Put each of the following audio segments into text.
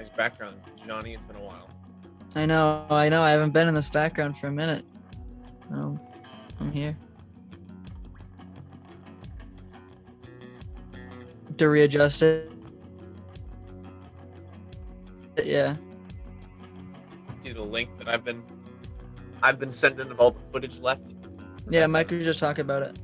Nice background, Johnny. It's been a while. I know. I haven't been in this background for a minute. I'm here. To readjust it. Yeah. Do the link that I've been sending of all the footage left. Yeah, Mike could just talk about it.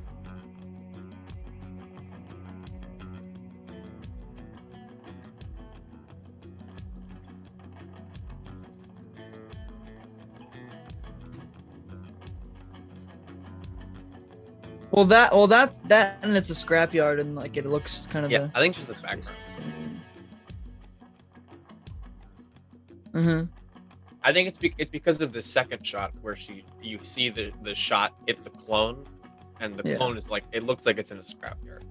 Well, that's that, and it's a scrapyard, and like it looks kind of. Yeah, I think just the background. I think it's because of the second shot where you see the shot hit the clone, and the clone is like, it looks like it's in a scrapyard.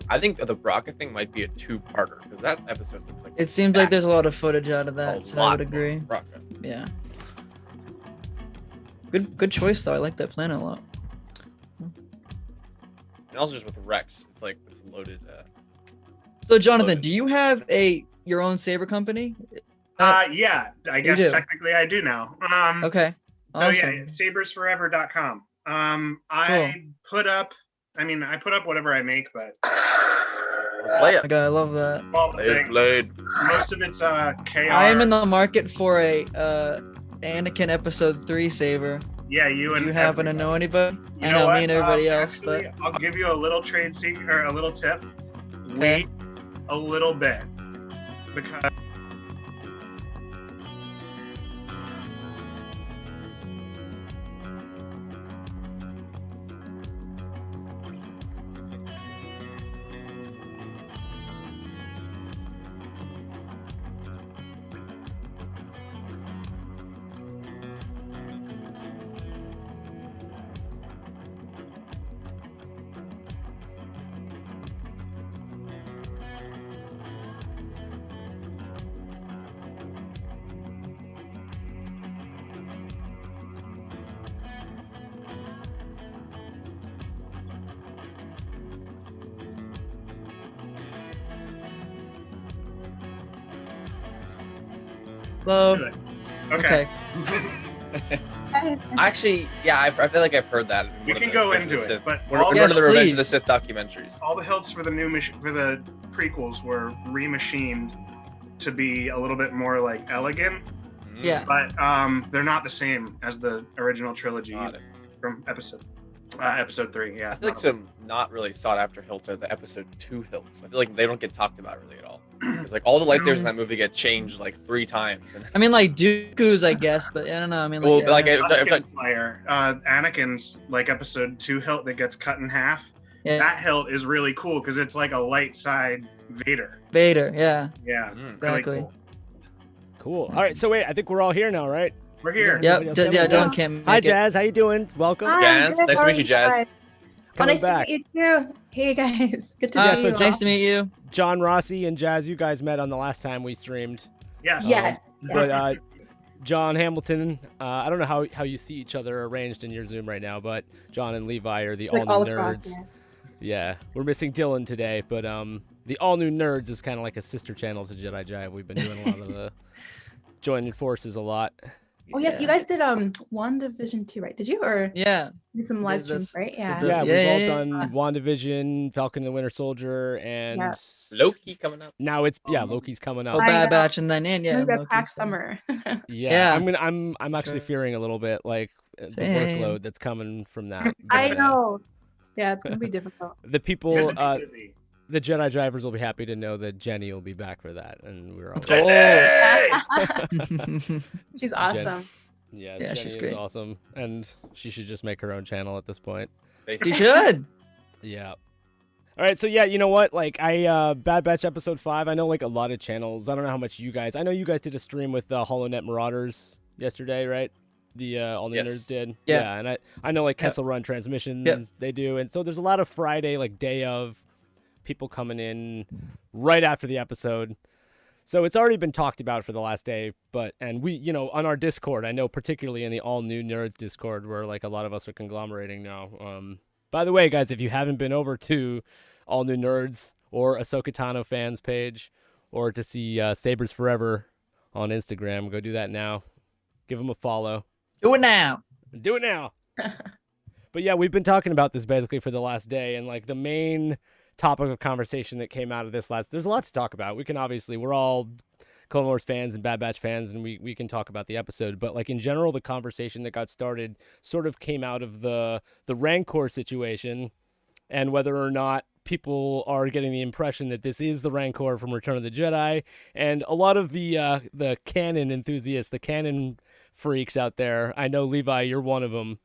I think the Braca thing might be a two-parter because that episode looks like. It seems like there's a lot of footage out of that, so I would agree. Braca. Yeah. Good choice though. I like that planet a lot. And also just with Rex, it's like it's loaded. So Jonathan, do you have your own saber company? Yeah, I guess technically I do now. Okay. Awesome. So yeah, sabersforever.com. I put up whatever I make, but I love that. Blade. Most of it's KR. I am in the market for a Anakin Episode 3 saber. Yeah, Do you happen to know anybody? I know me and everybody else, but I'll give you a little trade secret or a little tip. Wait a little bit because. hello. Okay. Actually, yeah, I feel like I've heard that. We can go into it, but one of the Revenge of the Sith documentaries. All the hilts for the for the prequels were remachined to be a little bit more like elegant. Yeah. But they're not the same as the original trilogy from episode 3. Yeah. I feel like some not really sought after hilts are the episode 2 hilts. I feel like they don't get talked about really at all. It's like all the lightsabers in that movie get changed like 3 times. I mean, like Dooku's, I guess, but I don't know. I mean, like, Anakin's like episode 2 hilt that gets cut in half. Yeah. That hilt is really cool because it's like a light side Vader. Yeah. Yeah. Exactly. Really cool. All right, so wait, I think we're all here now, right? We're here. Yep. John can't. Hi, Jazz. How you doing? Welcome. Hi, Jazz. Nice to meet you, Jazz. Nice to meet you too. Hey guys, good to see you. Nice to meet you. John Rossi and Jazz, you guys met on the last time we streamed. Yes. Yes. But John Hamilton, I don't know how you see each other arranged in your Zoom right now, but John and Levi are the all new nerds. Yeah, we're missing Dylan today, but the all new nerds is kind of like a sister channel to Jedi Jive. We've been doing a lot of the joining forces a lot. Oh yes, you guys did WandaVision 2, right? Did you or did some live streams, right? Yeah. We've all done WandaVision, Falcon and the Winter Soldier, and Loki coming up. Now it's Loki's coming up. Bad Batch and then Pack Summer. I'm actually fearing a little bit like the workload that's coming from that. I know. Yeah, it's gonna be difficult. The people, the Jedi drivers will be happy to know that Jenny will be back for that, and we're all. She's awesome. Jenny she's is great. Awesome, and she should just make her own channel at this point. She should. Yeah. All right, so you know what? Like Bad Batch episode 5. I know like a lot of channels. I don't know how much you guys. I know you guys did a stream with HoloNet Marauders yesterday, right? The all new nerds did. Yeah, and I know like Kessel Run Transmissions they do, and so there's a lot of Friday like day of people coming in right after the episode. So it's already been talked about for the last day, and we, you know, on our Discord, I know particularly in the All New Nerds Discord where like a lot of us are conglomerating now. By the way, guys, if you haven't been over to All New Nerds or Ahsoka Tano fans page or to see Sabers Forever on Instagram, go do that now. Give him a follow. Do it now. Do it now. But yeah, we've been talking about this basically for the last day, and like the main topic of conversation that came out of this there's a lot to talk about. We can obviously, we're all Clone Wars fans and Bad Batch fans, and we can talk about the episode, but like in general, the conversation that got started sort of came out of the Rancor situation, and whether or not people are getting the impression that this is the Rancor from Return of the Jedi. And a lot of the canon enthusiasts, the canon freaks out there, I know, Levi, you're one of them.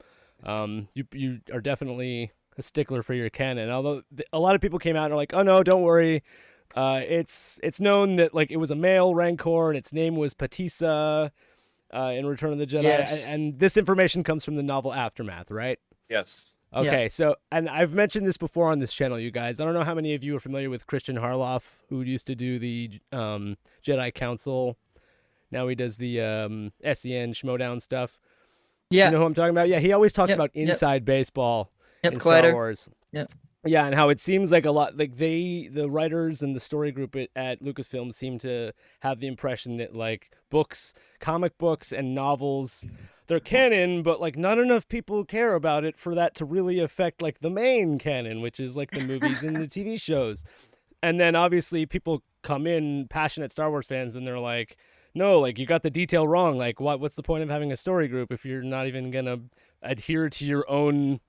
You are definitely a stickler for your canon. Although a lot of people came out and are like, oh no, don't worry. It's known that like it was a male Rancor and its name was Patissa in Return of the Jedi. Yes. And this information comes from the novel Aftermath, right? Yes. Okay, Yeah. so, and I've mentioned this before on this channel, you guys. I don't know how many of you are familiar with Christian Harloff, who used to do the Jedi Council. Now he does the SEN Schmodown stuff. Yeah. You know who I'm talking about? Yeah, he always talks Yep, about inside baseball Yep, in Star Collider. Wars. Yep. Yeah, and how it seems like a lot, like the writers and the story group at Lucasfilm seem to have the impression that like books, comic books and novels, they're canon, but like not enough people care about it for that to really affect like the main canon, which is like the movies and the TV shows. And then obviously people come in, passionate Star Wars fans, and they're like, no, like you got the detail wrong. Like what's the point of having a story group if you're not even going to adhere to your own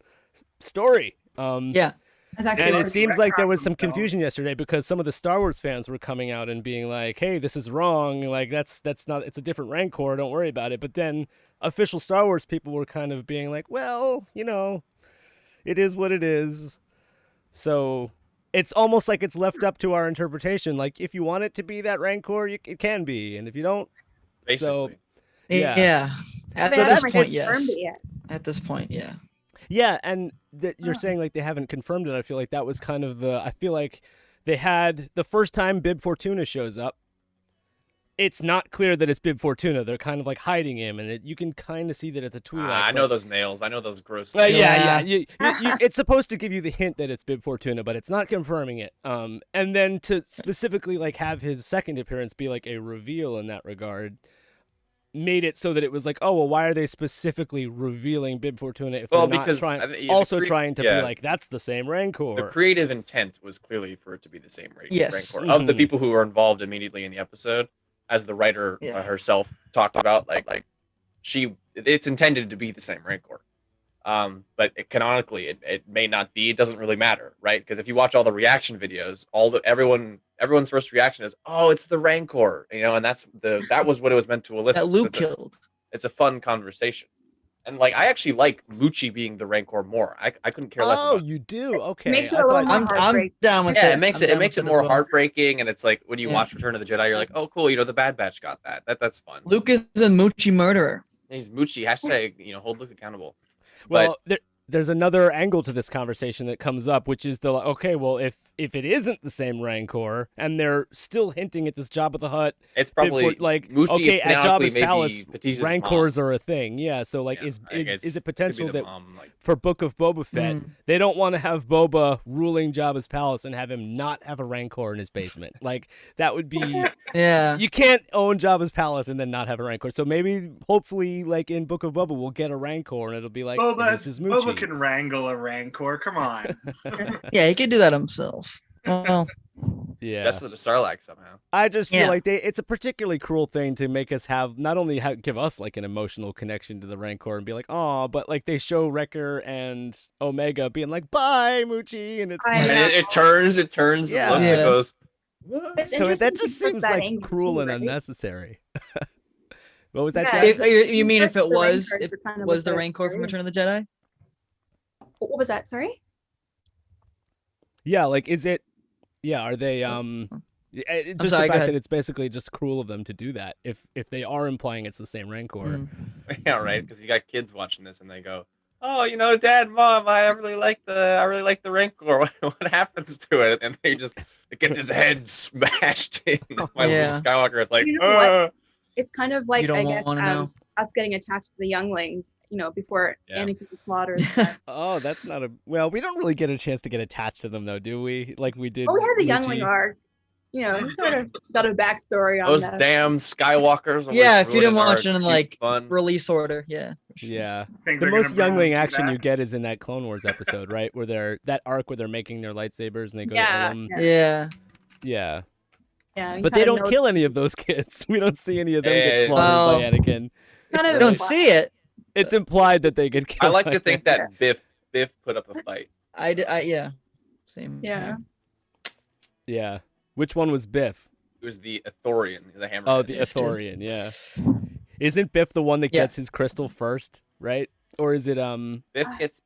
story? Yeah. That's actually And what it seems like there was some themselves. confusion yesterday because some of the Star Wars fans were coming out and being like, hey, this is wrong. Like that's not, it's a different Rancor. Don't worry about it. But then official Star Wars people were kind of being like, well, you know, it is what it is. So it's almost like it's left up to our interpretation. Like if you want it to be that Rancor, it can be. And if you don't, Basically. Yeah. Yeah. At They this haven't point, confirmed yes. it yet. At this point, yeah. yeah, and that you're saying like they haven't confirmed it. I feel like that was kind of I feel like they had the first time Bib Fortuna shows up. It's not clear that it's Bib Fortuna. They're kind of like hiding him, and you can kind of see that it's a Twi'lek. I know those nails. I know those gross Well, nails. yeah. Yeah. It's supposed to give you the hint that it's Bib Fortuna, but it's not confirming it. And then to specifically like have his second appearance be like a reveal in that regard, made it so that it was like, oh well, why are they specifically revealing Bib Fortuna if Well, they're not because trying, the trying to yeah. be like that's the same Rancor. The creative intent was clearly for it to be the same Yes. Rancor. Of the Mhm. people who were involved immediately in the episode, as the writer Yeah. herself talked about, like it's intended to be the same Rancor. But canonically, it may not be. It doesn't really matter, right? Because if you watch all the reaction videos, everyone's first reaction is, "Oh, it's the Rancor," you know, and that was what it was meant to elicit. That Luke It's killed. it's a fun conversation, and like I actually like Muchi being the Rancor more. I couldn't care less. Oh, about you do? Okay. makes it I a little thought- more I'm heartbreak. down with Yeah, it. it makes I'm it down makes with it as more well. heartbreaking, and it's like when you Yeah. watch Return of the Jedi, you're like, oh, cool, you know, the Bad Batch got that. That's fun. Luke is a Muchi murderer. He's Muchi. Hashtag, hold Luke accountable. Well, there's another angle to this conversation that comes up, which is okay, well, if it isn't the same Rancor, and they're still hinting at this Jabba the Hutt, It's probably like Muchi okay, is at canonically Jabba's maybe palace, Batissa's Rancors are a thing. Yeah, so like Yeah, is like, it could be potential the that mom, like, for Book of Boba Fett, Mm. they don't want to have Boba ruling Jabba's palace and have him not have a Rancor in his basement. Like that would be Yeah. you can't own Jabba's palace and then not have a Rancor. So maybe, hopefully, like in Book of Boba, we'll get a Rancor and it'll be like this is Muchi. Boba can wrangle a Rancor. Come on. Yeah, he could do that himself. Well, Yeah, Best of the Sarlacc somehow. I just feel Yeah. like it's a particularly cruel thing to make us have not only give us like an emotional connection to the Rancor and be like, oh, but like they show Wrecker and Omega being like, bye, Muchi, and it's I And like, know. it turns, Yeah. and looks, Yeah. and goes. It's so interesting that to just put seems that like angle cruel too, and right? unnecessary. What was that, Yeah. Jack? if you mean if it The was Rancors if were kind of was like the their Rancor from story. Return of the Jedi? What was that? Sorry. Yeah, like is it? Yeah, are they? Just sorry, the go fact ahead. that it's basically just cruel of them to do that. If they are implying it's the same Rancor. Mm. Yeah, right. Because you got kids watching this and they go, "Oh, Dad, Mom, I really like the Rancor. What happens to it?" And it gets his head smashed in. My Yeah. little Skywalker is like, You know what? "Ah." It's kind of like You don't I guess wanna know? us getting attached to the younglings, before Yeah. Anakin gets slaughtered. and stuff. Oh, that's not a well. We don't really get a chance to get attached to them though, do we? Like we did. Well, we had the Muchi. youngling arc. sort of got a backstory on Those them. damn Skywalkers. Yeah, if you didn't watch it in cute like fun. release order, yeah. Yeah. Think The they're most gonna bring youngling them action back? you get is in that Clone Wars episode, right? Where that arc where they're making their lightsabers and they go Yeah, to Ilum. Yeah. Yeah. Yeah, But they don't kill any of those kids. We don't see any of them get Yeah. slaughtered by Anakin. Kind of You don't see it. It's implied that they get I killed. like by to think Anakin. that Biff put up a fight. Yeah. Same. Yeah. Yeah. Which one was Biff? It was the Ithorian, the hammer. Oh, the Ithorian, yeah. Isn't Biff the one that gets his crystal first, right? Or is it Biff gets.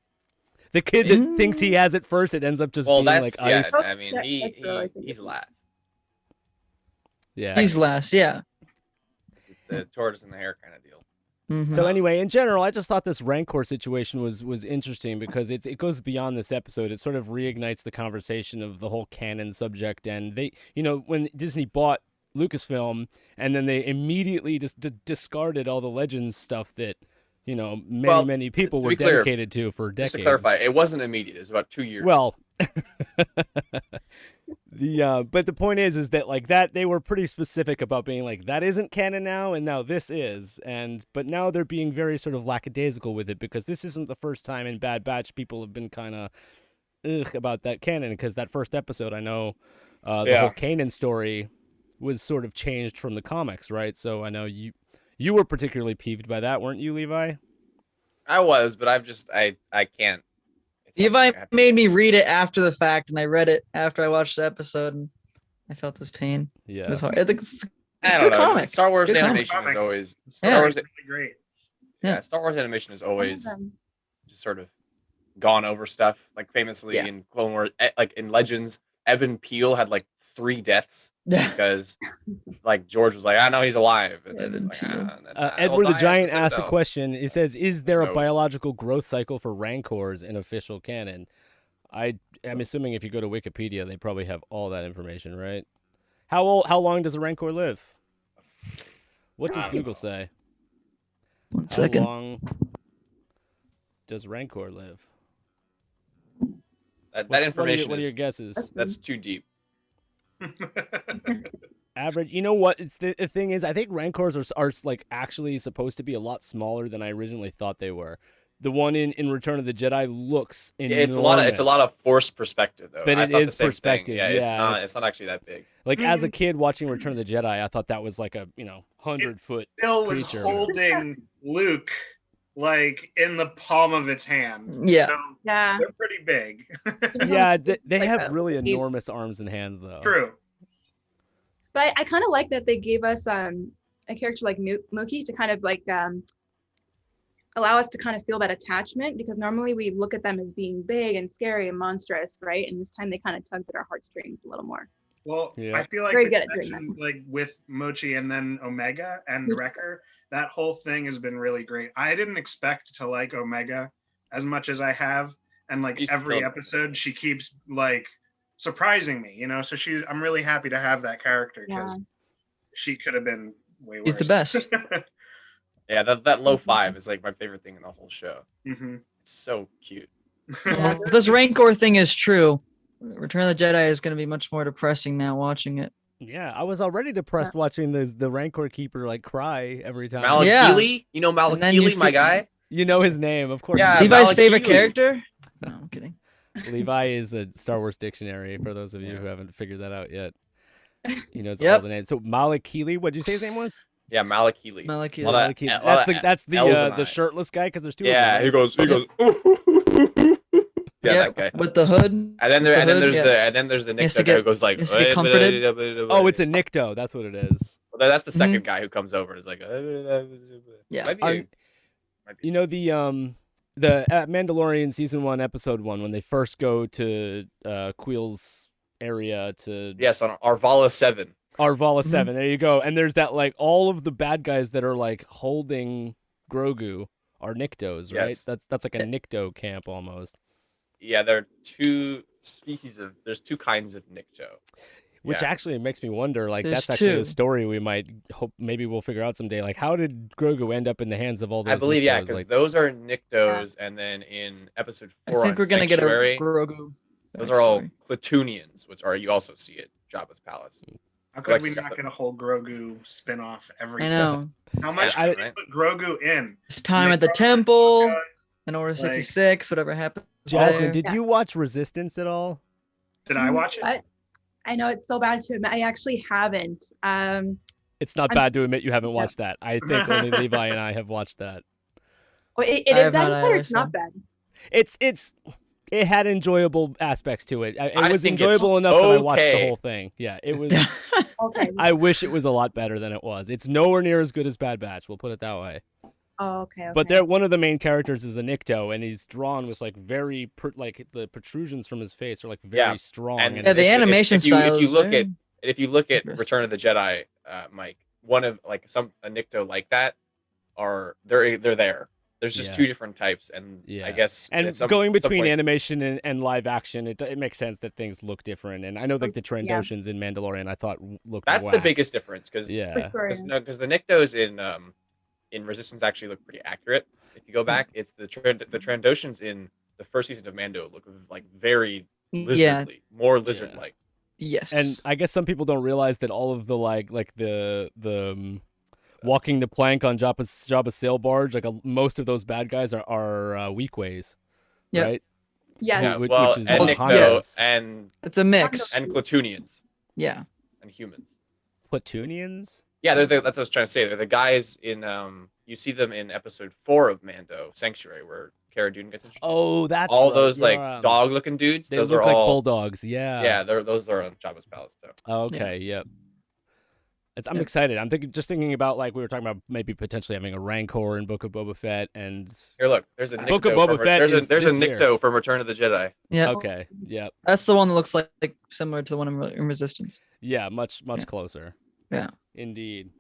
the kid that thinks he has it first? It ends up just being That's like ice. I mean, he's last. Yeah. He's last, yeah. It's a tortoise in the hair kind of deal. Mhm. So anyway, in general, I just thought this Rancor situation was interesting because it goes beyond this episode. It sort of reignites the conversation of the whole canon subject. And they, when Disney bought Lucasfilm, and then they immediately just discarded all the Legends stuff that, many people were dedicated to for decades. Just to clarify, it wasn't immediate. It was about 2 years. Well, but the point is that like that they were pretty specific about being like that isn't canon now, and now this is, but now they're being very sort of lackadaisical with it because this isn't the first time in Bad Batch people have been kind of about that canon because that first episode I know the whole Kanan story was sort of changed from the comics, right? So I know you were particularly peeved by that, weren't you, Levi? I was, but I can't. Levi made me read it after the fact, and I read it after I watched the episode, and I felt this pain. Yeah, it was hard. It's I a don't good know. comic. Star Wars Good animation comic. is always Really great. Yeah, Star Wars animation is always them. just sort of gone over stuff. Like famously in Clone Wars, like in Legends, Evan Peel had like 3 deaths because like George was like, I know he's alive. And then, like, Edward the Giant asked a no. question. It says, "Is there No. a biological growth cycle for Rancors in official canon?" I'm assuming if you go to Wikipedia, they probably have all that information, right? How long does a Rancor live? What does Google say? 1 second. How long does Rancor live? That information What are your is guesses? that's too deep. Average. You know what? It's the thing is, I think Rancors are like actually supposed to be a lot smaller than I originally thought they were. The one in Return of the Jedi looks enormous. It's a lot of forced perspective though. But I it thought is the same perspective. thing. Yeah, Yeah, it's not actually that big. Like as a kid watching Return of the Jedi, I thought that was like a 100-foot Bill was creature. holding Luke like in the palm of its hand. Yeah. So Yeah. they're pretty big. Yeah, they Like have a really baby. enormous arms and hands though. True. But I kind of like that they gave us a character like Muchi to kind of like allow us to kind of feel that attachment, because normally we look at them as being big and scary and monstrous, right? And this time they kind of tugged at our heartstrings a little more. Well, Yeah. I feel like Very the good at doing connection, like with Muchi and then Omega and Wrecker, that whole thing has been really great. I didn't expect to like Omega as much as I have, and like He's every still- episode she keeps like surprising me, so I'm really happy to have that character because she could have been way worse. He's the best. Yeah, that low 5 is like my favorite thing in the whole show. Mm-hmm. It's so cute. Yeah, if this Rancor thing is true, Return of the Jedi is going to be much more depressing now watching it. Yeah, I was already depressed watching the Rancor keeper like cry every time. Malakili? You know And then you Malakili, my feel- guy? You know his name, of course. Yeah, Levi's Malak favorite Healy. character? No, I'm kidding. Levi is a Star Wars dictionary for those of you who haven't figured that out yet. He knows all Yep. the names. So Malakili, what did you say his name was? Yeah, Malakili. Malakili. Lot of- Malakili. lot of That's L's and the I's. shirtless guy because there's two Yeah, of he them. goes. Yeah, Yep, that guy. with the hood. And then there's the Nick has to guy who get- goes like. has to get comforted. Oh, it's a Nikto. That's what it is. Well, that's the second guy who comes over and is like. Yeah, Might be Are- might be- You know the Mandalorian season 1 episode 1 when they first go to Queel's area to Yes, on Arvala 7. Arvala 7. There you go. And there's that like all of the bad guys that are like holding Grogu are Niktos, right? Yes. That's like a Nikto camp almost. Yeah, there are there's two kinds of Nikto. Which Yeah. actually makes me wonder, like, There's that's actually two. a story we might hope maybe we'll figure out someday. Like, how did Grogu end up in the hands of all those? I believe, yeah, Niktos? because Like, those are Niktos, and then in episode 4 I think on we're gonna Sanctuary, get a Grogu. Those are all backstory. Clatoonians, which are you also see at Jabba's palace. How could Like- we not get a whole Grogu spin-off every I know. How much I- can they put Grogu in? It's time at the Grogu, temple Ahsoka. in Order like- 66, whatever happened. Jasmine, there. did Yeah. you watch Resistance at all? Did I watch it? But I know it's so bad to admit. I actually haven't. It's not I'm- bad to admit you haven't Yeah. watched that. I think only Levi and I have watched that. Well, it I is have bad, not or either, it's not so. bad. It had enjoyable aspects to it. It I was think it's enjoyable enough that I watched the okay. whole thing. Yeah, it was. Okay. I wish it was a lot better than it was. It's nowhere near as good as Bad Batch. We'll put it that way. Oh, okay. But there, one of the main characters is a Nikto, and he's drawn with like very like the protrusions from his face are like very Yeah, strong. and Yeah, the if- animation if you, style If you is look very at interesting. Return of the Jedi, Mike, one of like a Nikto like that they're there. There's just Yeah. two different types, and Yeah. I guess And at some between point- animation and live action, it makes sense that things look different. And I know like the Yeah. Trandoshans in Mandalorian, I thought looked that's the whack. biggest difference because Yeah. For sure. because the Niktos in Resistance actually look pretty accurate. If you go back, it's the Trandoshans in the first season of Mando look like very Yeah. lizardly, more lizard-like. Yes. And I guess some people don't realize that all of the like the walking the plank on Jabba's sail barge, like most of those bad guys are weak ways, Yeah. right? Yes. Yeah, which well, is and what Nikto Han is. and it's a mix. and Clatoonians Yeah. and humans. Platoonians. Yeah, that's what I was trying to say. They're the guys in you see them in episode 4 of Mando Sanctuary, where Cara Dune gets introduced. Oh, that's all right. those like Yeah, dog-looking dudes. They Those look are like all bulldogs. Yeah. those are on Jabba's palace too. Oh, okay. Yep. I'm excited. I'm thinking about like we were talking about maybe potentially having a Rancor in Book of Boba Fett and Here, look. There's a Book of Nikto Boba from, Fett there's a is there's a this year. Nikto from Return of the Jedi. Yeah. okay. Yep. That's the one that looks like similar to the one in Resistance. Yeah. Much Yeah. closer. Yeah. Indeed.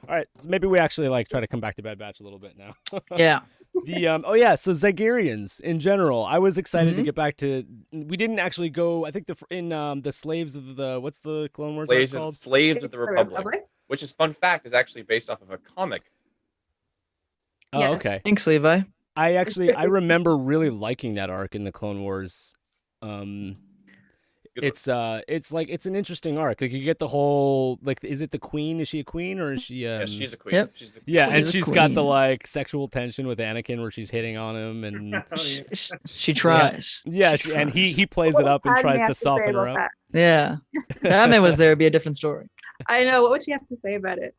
All right. So maybe we actually like try to come back to Bad Batch a little bit now. Yeah. So Zagarians in general, I was excited to Mhm. get back to. We didn't actually go. I think the slaves of the what's the Clone Wars Slaves, called? Slaves of the Republic, which is fun fact is actually based off of a comic. Oh, Yes. okay. Thanks, Levi. I remember really liking that arc in the Clone Wars. Good It's an interesting arc. Like you get the whole like, is it the queen? Is she a queen or is she? Yeah, she's a queen. Yep. She's the Yeah, Queen and of she's got the Queen. like sexual tension with Anakin where she's hitting on him and Oh, yeah. She tries. yeah, She and he tries. plays it up and tries to soften her up. Yeah. If Padme was there, it'd be a different story. I know. What would she have to say about it?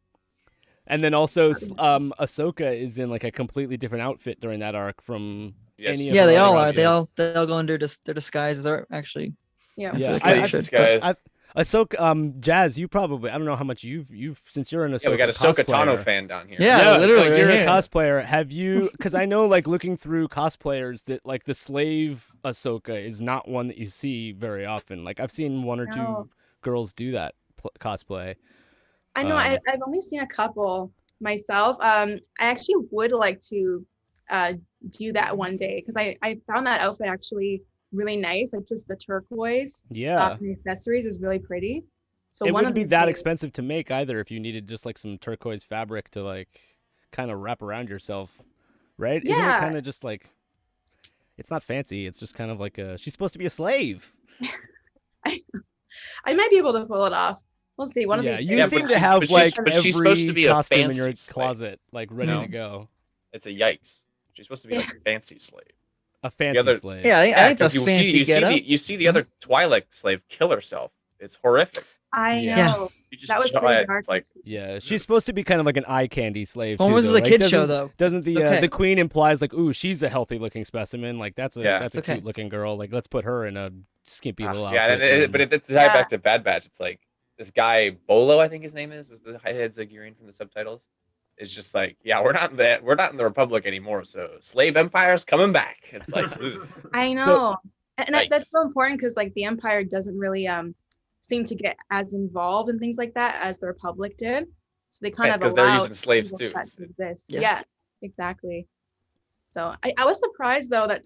And then also, Ahsoka is in like a completely different outfit during that arc from Yes, any she of Yeah, her they other all are. They outfits. all go under their disguises. Are actually. Yeah. Yeah, feel like I they like should, this but- guy. Ahsoka, Jazz, you probably I don't know how much you've since you're an Ahsoka Yeah, we got a Ahsoka Tano cosplayer. fan down here. Yeah, literally like, right you're a here. cosplayer. Have you? Because I know, like looking through cosplayers, that like the slave Ahsoka is not one that you see very often. Like I've seen one or No. two girls do that cosplay. I know. I've only seen a couple myself. I actually would like to do that one day because I found that outfit actually really nice. Like just the turquoise Yeah, and the accessories is really pretty. So it one wouldn't of be these that days- expensive to make either if you needed just like some turquoise fabric to like kind of wrap around yourself, right? Isn't it Yeah. kind of just like it's not fancy? It's just kind of like she's supposed to be a slave. I might be able to pull it off. We'll see. One of Yeah, these you Yeah, days. but seem to she's- have but she's- like but every she's supposed to be a costume in your fancy slave. closet like ready No. to go. It's a yikes. She's supposed to be like a fancy slave. A fancy other- slave. Yeah, I think it's 'cause a fancy you getup. you see the other Twilight slave kill herself. It's horrific. I Yeah. know. You just That was jaw pretty it. dark. It's like Yeah, she's supposed to be kind of like an eye candy slave. Well, too, this is though. a Like, kid show doesn't- though. Doesn't the Okay. the queen implies like, ooh, she's a healthy looking specimen? Like that's a Yeah. that's a Okay. cute looking girl. Like let's put her in a skimpy little yeah, outfit. but it's tied back to Bad Batch. It's like this guy Bolo, I think his name was the head Zagurian from the subtitles. It's just like, yeah, we're not in the Republic anymore. So slave empire's coming back. It's like, ugh. I know. So- and that's so important because like the Empire doesn't really seem to get as involved in things like that as the Republic did. So they kind Yes, of 'cause they're allow using slaves things like too. that to exist. Yeah. Yeah. Exactly. So I was surprised though that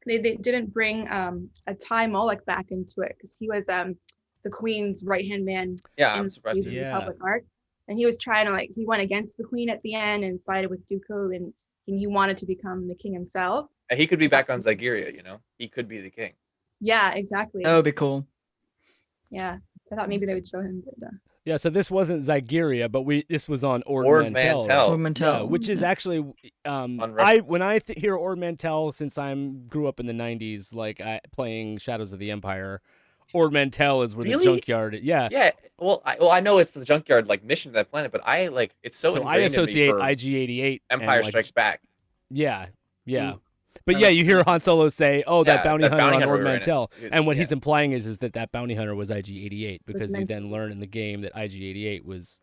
they didn't bring a Ty Moloch back into it because he was the Queen's right hand man Yeah, in I'm surprised. the too. Yeah. Republic arc. And he was trying to he went against the Queen at the end and sided with Dooku and he wanted to become the king himself. And he could be back on Zygeria, you know? He could be the king. Yeah, exactly. That would be cool. Yeah, I thought maybe they would show him. But, Yeah, so this wasn't Zygeria, but this was on Ord Ord Mantell. Mantell. Ord Mantell. Yeah, which is actually On when Rancors. I hear Ord Mantell, since I grew up in the 90s, like playing Shadows of the Empire, Ord Mantell is where the Really? junkyard. Yeah. Yeah. Well, I know it's the junkyard like mission to that planet, but I like it's so So I ingrained in me associate for IG-88 Empire and, like, Strikes Back. Yeah, yeah. Ooh. But That yeah, was you hear Han Solo say, "Oh, that Yeah, bounty that hunter bounty on hunter Ord we were in it. Mantell," It- and what yeah. he's implying is that bounty hunter was IG-88 because you meant then to be. learn in the game that IG-88 was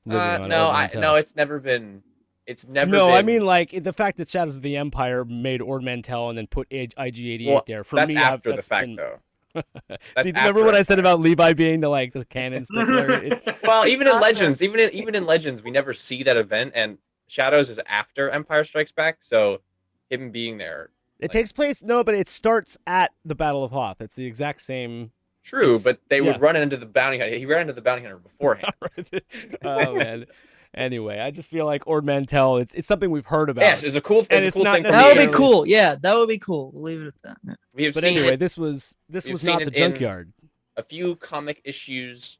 living on No, Ord Mantell. no, it's never been. It's never. No, been, I mean like the fact that Shadows of the Empire made Ord Mantell and then put IG-88 well, there. For that's me, after the that's fact, been... though. See, That's remember what after I said Empire. about Levi being the canon stickler? It's Well, even in Awesome. Legends, even in Legends, we never see that event, and Shadows is after Empire Strikes Back, so him being there. it Like- takes place but it starts at the Battle of Hoth. It's the exact same. True, It's- but they yeah. would run into the bounty hunter. He ran into the bounty hunter beforehand. Oh man. Anyway, I just feel like Ord Mantell. It's something we've heard about. Yes, it's a cool, And it's a it's cool not thing. For That would me. be cool. Yeah, that would be cool. We'll leave it at that. Yeah. We have But seen anyway, it this was we've not seen the it in- junkyard. a few comic issues,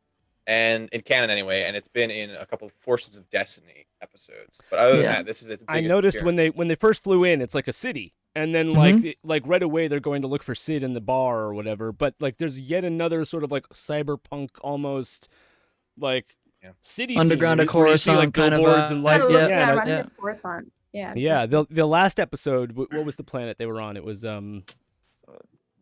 and in canon anyway, and it's been in a couple of Forces of Destiny episodes. But other than Yeah. that, this is its I biggest noticed when appearance. they first flew in, it's like a city, and then like right away they're going to look for Sid in the bar or whatever. But like there's yet another sort of like cyberpunk almost like Yeah. city Underground scene of where you see, like Coruscant kind of billboards and Yeah, lights. yeah, yeah, and I- running yeah. at Coruscant. Yeah. yeah. The last episode, what was the planet they were on? It was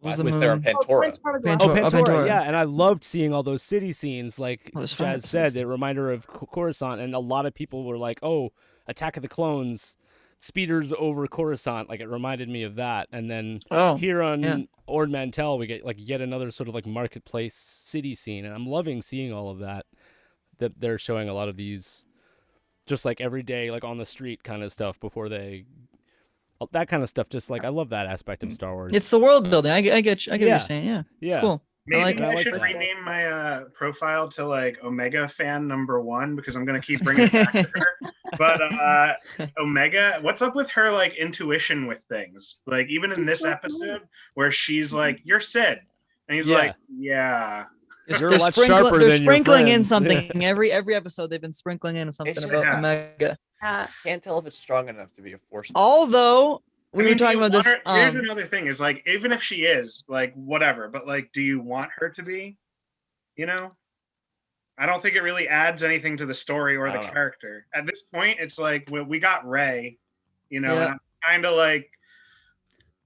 Was with the their moon- Pantora. Pantora. Pantora, yeah, and I loved seeing all those city scenes. Like Oh, it was fun Jazz said, the reminder of Coruscant, and a lot of people were like, "Oh, Attack of the Clones, speeders over Coruscant." Like it reminded me of that. And then Oh, here on yeah. Ord Mantell, we get like yet another sort of like marketplace city scene, and I'm loving seeing all of that. That they're showing a lot of these, just like everyday, like on the street kind of stuff before they. That kind of stuff, just like I love that aspect of Star Wars. it's the world building. I get what Yeah. you're saying. Yeah, yeah. it's cool. Maybe like I, it. I should like that. rename my profile to like Omega fan #1 because I'm gonna keep bringing it back to her. But Omega, what's up with her like intuition with things? Like even in this episode where she's like, "You're Sid," and he's Yeah. like, "Yeah." You're a lot sprinkling, sharper they're than your sprinkling in friends. something every episode. They've been sprinkling in something It's about just- Yeah. Omega. Can't tell if it's strong enough to be a Force. Although we I mean, were do talking you about this. want her- here's another thing: is like even if she is like whatever, but like, do you want her to be? You know, I don't think it really adds anything to the story or I the don't know. character. At this point, it's like we got Rey, you know, Yeah. and I'm kind of like,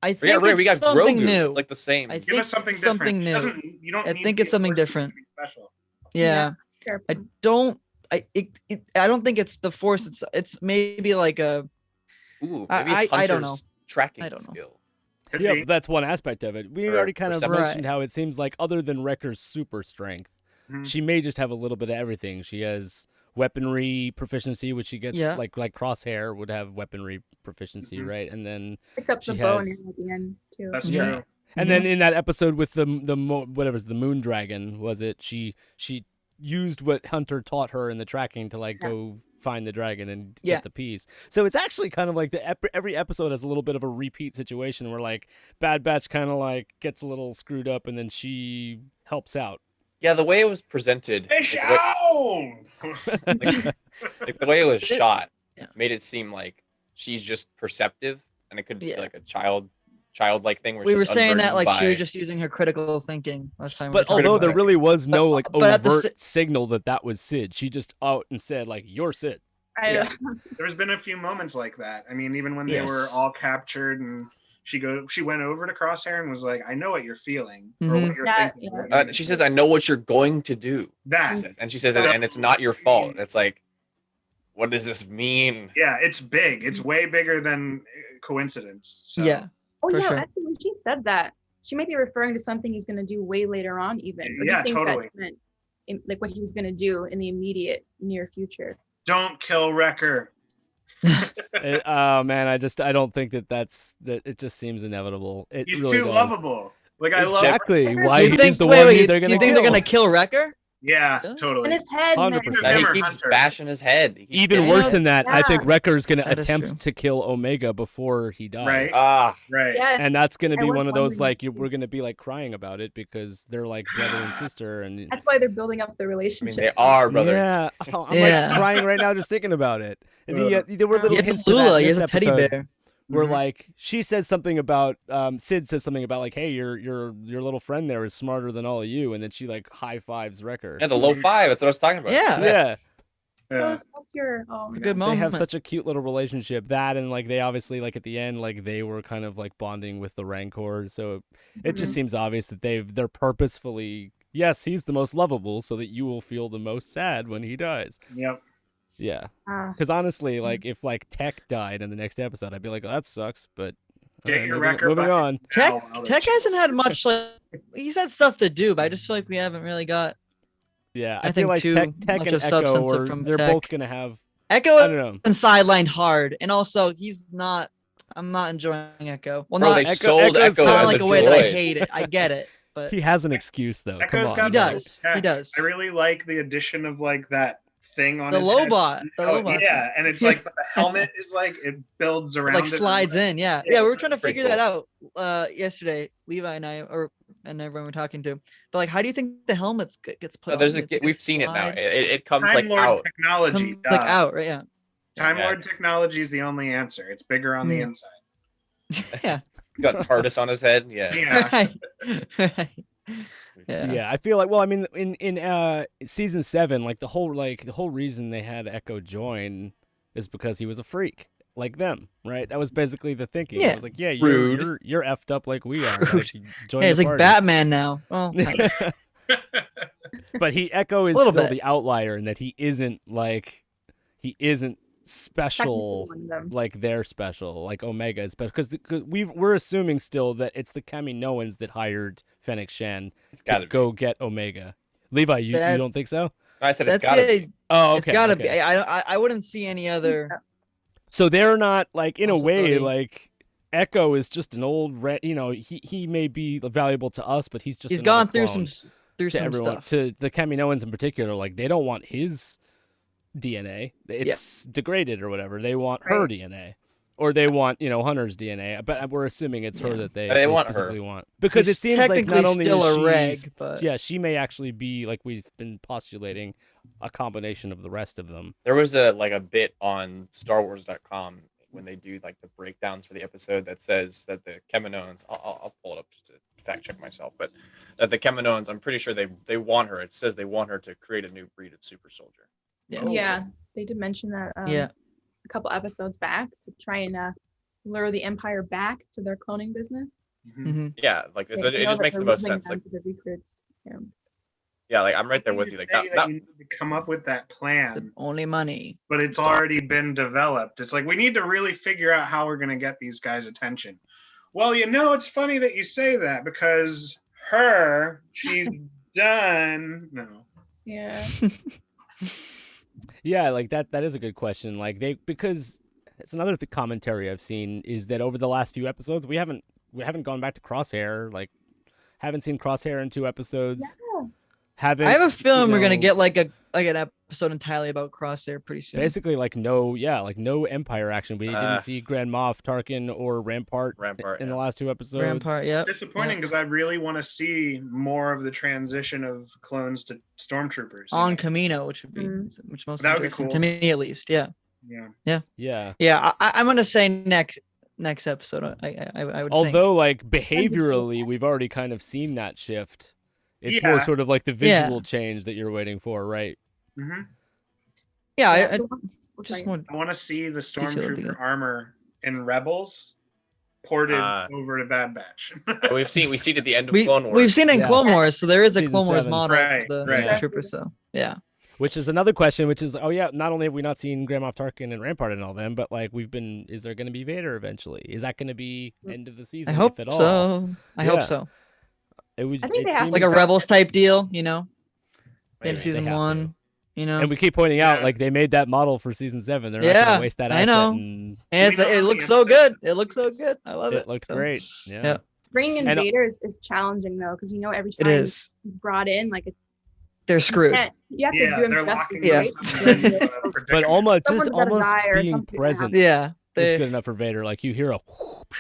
I We think got Rey, we got it's something Grogu. new. It's like the same. I give think us something it's different. something It new. doesn't, you don't. I need think to it's be a something Force to different. be special. Yeah, Fair I point. don't. I don't think it's the Force. It's maybe like a. Ooh, I- maybe it's I don't Hunter's tracking I don't know. skill. Could Yeah, be. but that's one aspect of it. We Or already kind of perception. mentioned how it seems like other than Wrecker's super strength, Mhm. she may just have a little bit of everything. She has weaponry proficiency, which she gets Yeah. like Crosshair would have weaponry proficiency, Mhm. right? And then Picked up the she bow has- and at the end too. That's Yeah. true. and then in that episode with whatever's the moon dragon, was it? She used what Hunter taught her in the tracking to like Yeah. go find the dragon and Yeah. get the piece. So it's actually kind of like every episode has a little bit of a repeat situation where like Bad Batch kind of like gets a little screwed up and then she helps out. Yeah, the way it was presented, Fish like, out! like, the way it was shot, Yeah. made it seem like she's just perceptive, and it could just Yeah. be like a childlike thing. Where We she's were saying that unburdened like she by- was just using her critical thinking last time. we But were talking although about there it. really was no like but at the overt signal that was Sid, she just out and said like, "You're Sid." I, There's been a few moments like that. I mean, even when they were Yes. all captured and she went over to Crosshair and was like, "I know what you're feeling or Mhm. what you're Yeah, thinking." yeah. what you're She gonna says, do." "I know what you're going to do." that. She says, and she says, and it's not your fault. And it's like, what does this mean? Yeah, it's big. It's way bigger than coincidence. So. Yeah. oh For yeah, sure. actually, when she said that, she might be referring to something he's gonna do way later on, even. Or do you Yeah, think totally. That meant like what he was gonna do in the immediate near future. Don't kill Wrecker. Oh man, I don't think that it just seems inevitable. It He's really too does. lovable. Like I love. Exactly. Wrecker. Why You he's think? the Wait, one wait. they're gonna You think kill. they're gonna kill Wrecker? Yeah, Really? totally. And his head. and 100%. everything. Yeah, he Him or keeps Hunter? bashing his head. He keeps Even getting worse hit. than that, I think Yeah. Wrecker's gonna That is attempt true. to kill Omega before he dies. Right. Ah, Right. Yes. And that's gonna I be was one of those wondering like too. we're gonna be like crying about it because they're like brother and sister, and That's why they're building up the I mean, relationship. they are brothers. yeah, oh, I'm Yeah. like crying right now just thinking about it. And Uh, there were little He has hints to that Lula. in He has this a teddy episode bear. where Mhm. like she says something about Sid says something about like, hey, your little friend there is smarter than all of you, and then she like high fives Wrecker. Yeah, the low five. That's what I was talking about. Yeah. Yeah. Yeah. So pure. Oh my It's a good God. They have moment. such a cute little relationship. That and like they obviously like at the end like they were kind of like bonding with the Rancors. So it just Mhm. seems obvious that they're purposefully yes, he's the most lovable so that you will feel the most sad when he dies. Yep. Yeah. Ah. Because honestly, like if like Tech died in the next episode, I'd be like, oh, that sucks. But Get alright, your moving, Wrecker moving bucket on. Tech now while they're Tech chill. hasn't had much like he's had stuff to do, but I just feel like we haven't really got Yeah, I I think feel like too Tech much and of Echo substance are from they're Tech. both gonna have. Echo I don't know. and sidelined hard, and also he's not. I'm not enjoying Echo. Well, Bro, not they Echo- sold Echo's Echo not as like a a way that I droid. hate it. I get it, but He has an excuse though. Come Echo's on. got he the does. tech. He does. I really like the addition of like that thing on The his head. Lobot. The Oh, Lobot. yeah, and it's like but the helmet is like it builds around Like it. slides in. Yeah. Yeah, Yeah. We were it's trying to pretty figure that out yesterday. Levi and I, and everyone we're talking to. But like, how do you think the helmet gets put No, there's on? a. You think We've it's seen it now. slide? It comes Time like Lord out. technology. Like duh. out, right? Yeah. Time Yeah. Lord technology is the only answer. It's bigger on the Hmm. inside. Yeah. He's got TARDIS on his head. Yeah. Yeah. Right. Right. Yeah. Yeah, I feel like well, I mean, in season 7, like the whole reason they had Echo join is because he was a freak like them, right? That was basically the thinking. Yeah. I was like, yeah, Rude. you're effed up like we are. Rude. Like, join Yeah, he's the like party. Batman now. Well, But Echo is Little still bit. the outlier in that he isn't special Technically one of them. like they're special, like Omega is special because we're assuming still that it's the Kaminoans that hired Fennec Shan It's to gotta be. go get Omega. Levi, you That's- don't think so? I said it's that's gotta it. be. Oh, It's gotta okay. be. I wouldn't see any other. So they're not like in a way Possibility. like Echo is just an old he may be valuable to us, but he's just He's another gone through clone through to some everyone stuff. to the Kaminoans in particular. Like they don't want his DNA. It's degraded or whatever. They want her Right. DNA. Or they want, Hunter's DNA, but we're assuming it's her Yeah. that they They want her. specifically want. Because He's it seems like technically not only still is a she's- reg, but yeah, she may actually be like we've been postulating a combination of the rest of them. There was a bit on StarWars.com when they do like the breakdowns for the episode that says that the Kaminoans. I'll pull it up just to fact check myself, but that the Kaminoans, I'm pretty sure they want her. It says they want her to create a new breed of super soldier. yeah. Yeah, they did mention that Yeah. a couple episodes back to try and lure the Empire back to their cloning business. Mhm. Mhm. Yeah, like They it know just that makes they're the most losing sense. them Like to the recruits. Yeah. yeah, like I'm right there with you. Like that you need to come up with that plan, The only money. but it's already been developed. It's like we need to really figure out how we're going to get these guys' attention. Well, it's funny that you say that because she's done. No. Yeah. Yeah, like that is a good question. Like because it's another commentary I've seen is that over the last few episodes we haven't gone back to Crosshair, like haven't seen Crosshair in 2 episodes. Yeah. Haven't I have a feeling we're gonna know, get like an episode entirely about Crosshair pretty soon. basically like no Empire action. We didn't see Grand Moff Tarkin or Rampart in the last 2 episodes. Rampart, yeah. Disappointing because I really want to see more of the transition of clones to stormtroopers. On Camino, which would be which most That would be interesting cool. to me at least. Yeah. Yeah. Yeah. Yeah. I'm gonna say next episode. I would think. Although like behaviorally we've already kind of seen that shift. It's more Yeah. sort of like the Yeah. visual change that you're waiting for, right? hmm Yeah, I the one- just sorry. more. I want to see the Detail would be stormtrooper good. armor in Rebels ported Ah. over to Bad Batch. we see it at the end of Clone Wars. We've seen it in Yeah. Clone Wars, so there is a Season Clone Wars 7. model Right, for the right. Trooper. So yeah, Which is another question, which is, oh yeah, not only have we not seen Grand Moff Tarkin and Rampart and all them, but like is there going to be Vader eventually? Is that going to be end of the I season? hope if at all? so. I Yeah. hope so. It would. I think it they have seems- Like a Rebels type deal, Maybe. in season They have 1. to. You know, And we keep pointing out Yeah. like they made that model for season 7. They're not Yeah, going to waste that I asset. know. And and We know it how looks the so good. episode- It looks so good. I love it. it looks So, great. yeah. Bringing in And- Vader is challenging though, because every It time is. he's brought in, like it's they're screwed. You have to Yeah, do they're them locking Yeah. themselves in a But predicament. almost Someone's gotta die or being something's gonna present Yeah, is they, good enough for Vader. Like you hear a whoosh,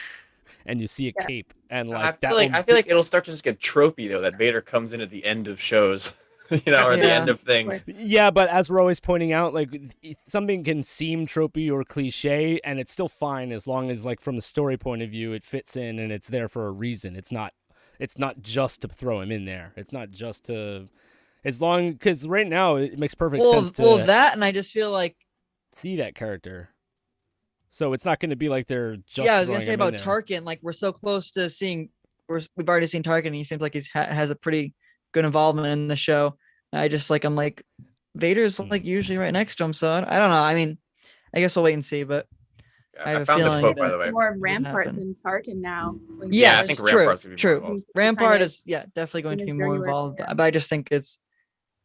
and you see a Yeah. cape, and I like feel that. like will I feel like it'll start to just get tropey though that Vader comes in at the end of shows, or the Yeah. end of things. Yeah, but as we're always pointing out, like something can seem tropey or cliche, and it's still fine as long as, like, from the story point of view, it fits in and it's there for a reason. It's not just to throw him in there. It's not just to, as long because right now it makes perfect sense to that, and I just feel like see that character. So it's not going to be like they're just. I was gonna throwing say him in about there. Tarkin. Like we're so close to seeing, we've already seen Tarkin. And he seems like he's has a pretty good involvement in the show. I'm like, Vader's like usually right next to him. So I don't know. I mean, I guess we'll wait and see. But I have a found the feeling quote by that- the way. more Rampart happen. than Tarkin now. Yeah, I yes, think true, Rampart's gonna be more true. involved. Rampart Kinda is definitely going to in be his more journey with involved. him. But I just think it's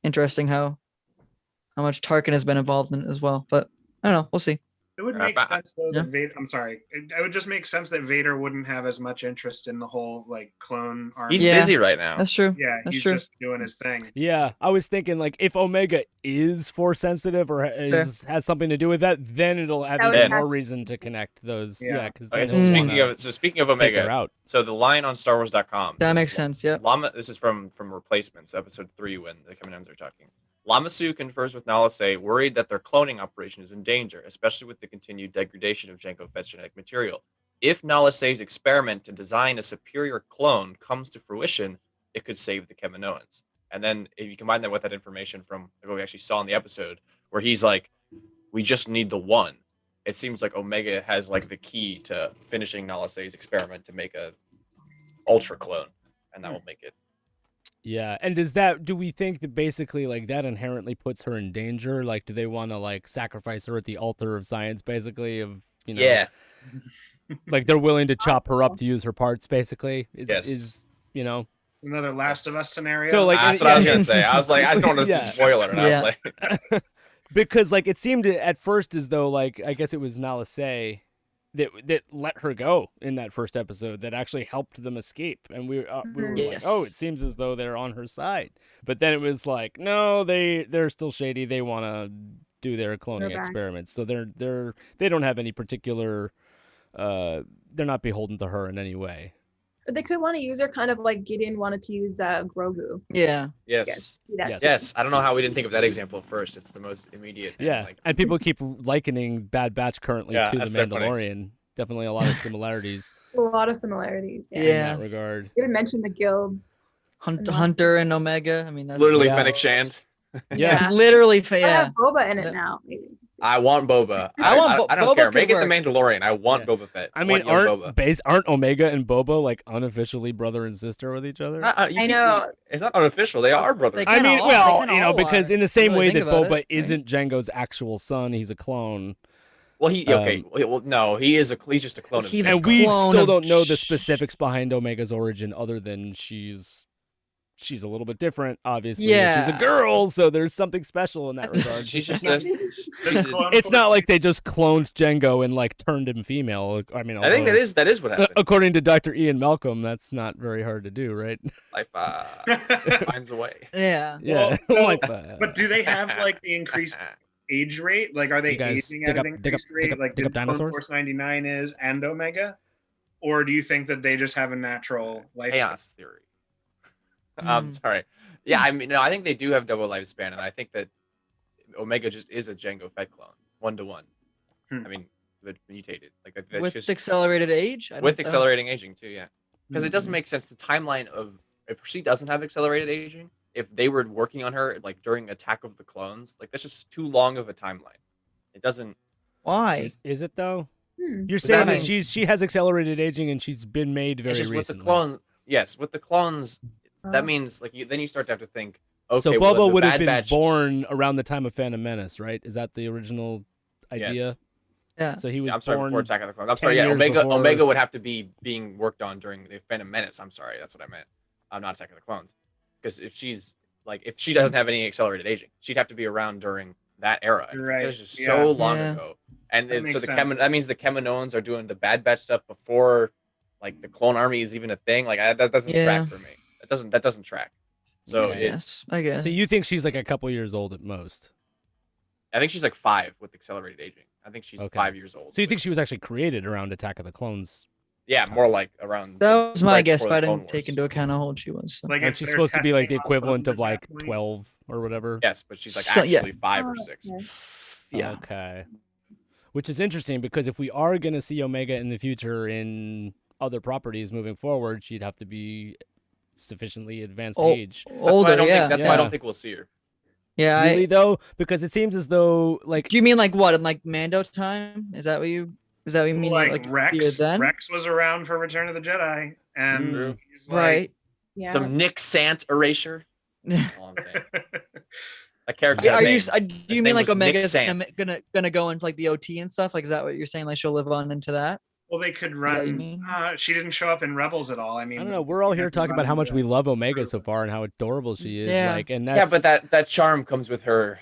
interesting how much Tarkin has been involved in it as well. But I don't know. We'll see. It would Uh, make but- sense though Yeah. that Vader. I'm sorry. It would just make sense that Vader wouldn't have as much interest in the whole like clone army. He's Yeah. busy right now. That's true. Yeah, That's he's true. just doing his thing. Yeah, I was thinking like if Omega is force sensitive or has something to do with that, then it'll have That would even have- more reason to connect those. Yeah. Yeah, because Okay, then so he'll speaking wanna of speaking of take her Omega, out. so the line on StarWars.com. That is makes sense. Yeah. Lama, this is from Replacements, episode 3, when the Commanders are talking. Lama Su confers with Nala Se, worried that their cloning operation is in danger, especially with the continued degradation of Jango Fett's genetic material. If Nala Se's experiment to design a superior clone comes to fruition, it could save the Kaminoans. And then if you combine that with that information from what we actually saw in the episode, where he's like, we just need the one. It seems like Omega has like the key to finishing Nala Se's experiment to make a ultra clone, and that will make it. Yeah, and do we think that basically like that inherently puts her in danger? Like, do they want to like sacrifice her at the altar of science, basically? Of Yeah. like they're willing to chop her up to use her parts, basically. Yes. Is Another Last of Us scenario. So, like, That's what I was gonna say. I was like, I don't want to Yeah. spoil it. And I was like, because like it seemed at first as though like I guess it was Nala Se that let her go in that first episode that actually helped them escape, and we were like, Yes. oh, it seems as though they're on her side, but then it was like, no, they're still shady. They want to do their cloning They're back. experiments, so they don't have any particular they're not beholden to her in any way. But they could want to use her kind of like Gideon wanted to use Grogu. Yeah. yes. See that? Yes. Yes, I don't know how we didn't think of that example first. It's the most immediate. and, Yeah, like, and people keep likening Bad Batch currently Yeah, to The that's so funny. Mandalorian. Definitely a lot of similarities A lot of similarities. Yeah. Yeah. in that regard. They even mentioned the guilds. Hunter and Omega. I mean, that's literally Yeah. Fennec Shand. Yeah. literally. I Yeah. have Boba in Yeah. it now. Maybe. I want Boba. I want I don't Boba care. could Make it the work. Mandalorian. I want Yeah. Boba Fett. I mean, want young Boba. aren't Omega and Boba like unofficially brother and sister with each other? You I keep- know. It's not unofficial. They are brothers. They I kinda mean, all- well, they kinda all because are, in the if same you way really that think about Boba it, right? isn't Jango's actual son, he's a clone. Well, well, no, he's just a clone of He's Jango. a And we clone still of don't know the Sh- specifics behind Omega's origin other than she's a little bit different, obviously. and she's a Yeah. girl, so there's something special in that regard. She's just not, Does clone it's not Force- like they just cloned Jango and like turned him female. I mean, I think although- that is what happened. according to Dr. Ian Malcolm, that's not very hard to do, right? Life finds a way. Yeah. Yeah, Well, like But do they have like the increased age rate? Like, are they You guys aging dig at an up- dig up- increased rate, like dig up Clone dinosaurs? Force 99 is and Omega? Or do you think that they just have a natural life? Chaos theory. Hmm. I'm sorry. Yeah, I mean, no, I think they do have double lifespan, and I think that Omega just is a Jango Fett clone, 1-to-1. Hmm. I mean, but mutated, like that's With just accelerated age. with accelerating aging too. Yeah, because it Mm-hmm. doesn't make sense. The timeline of if she doesn't have accelerated aging, if they were working on her like during Attack of the Clones, like that's just too long of a timeline. It doesn't. Why? Is it though? Hmm. You're But saying that that means- she has accelerated aging and she's been made very It's just recently. with the clones. Yes, with the clones, that Oh. means like then you start to have to think. Okay, So well, Boba then the would have Bad been Batch, born around the time of Phantom Menace, right? Is that the original idea? Yes. Yeah. So he was Yeah, I'm sorry, born. before Attack of the Clones. I'm 10 sorry. Yeah, years Omega. before- Omega would have to be being worked on during the Phantom Menace. I'm sorry, that's what I meant. I'm not Attack of the Clones, because if she doesn't have any accelerated aging, she'd have to be around during that era. And it's like, Right, that is just yeah. so long Yeah. ago. And That so makes the sense. that means the Kaminoans are doing the Bad Batch stuff before like the clone army is even a thing. Like that doesn't Yeah. track for me. That doesn't track. So I guess. So you think she's like a couple years old at most? I think she's like 5 with accelerated aging. I think she's Okay. 5 years old. So you think she was actually created around Attack of the Clones? Yeah, more like around. That was my right guess, before but I the Clone didn't take Wars. into account how old she was. So. Like And if she's they're supposed to be like the testing on equivalent clones of at that like point. 12 or whatever. Yes, but she's like So, yeah. actually 5 or Oh, 6. okay. Yeah. Okay. Which is interesting because if we are going to see Omega in the future in other properties moving forward, she'd have to be sufficiently advanced age. That's why I Older, don't yeah. think. That's why I Yeah. don't think we'll see her. Yeah. Really though, because it seems as though like Do you mean like what in like Mando time? Is that what you mean? Like see her Rex. then? Rex was around for Return of the Jedi, and True. he's like, Right. Yeah. Some Nick Sant erasure. That's all I'm saying. That character. Yeah, had are a you? name. Do His you name mean like was Nick Omega's Sant. gonna go into like the OT and stuff? Like, is that what you're saying? Like, she'll live on into that? well, they could that what you run. mean? She didn't show up in Rebels at all. I mean, I don't know. We're all here they could talking run about how much into we that. love Omega so far and how adorable she is. Yeah. Like, and Yeah, that's, but that charm comes with her.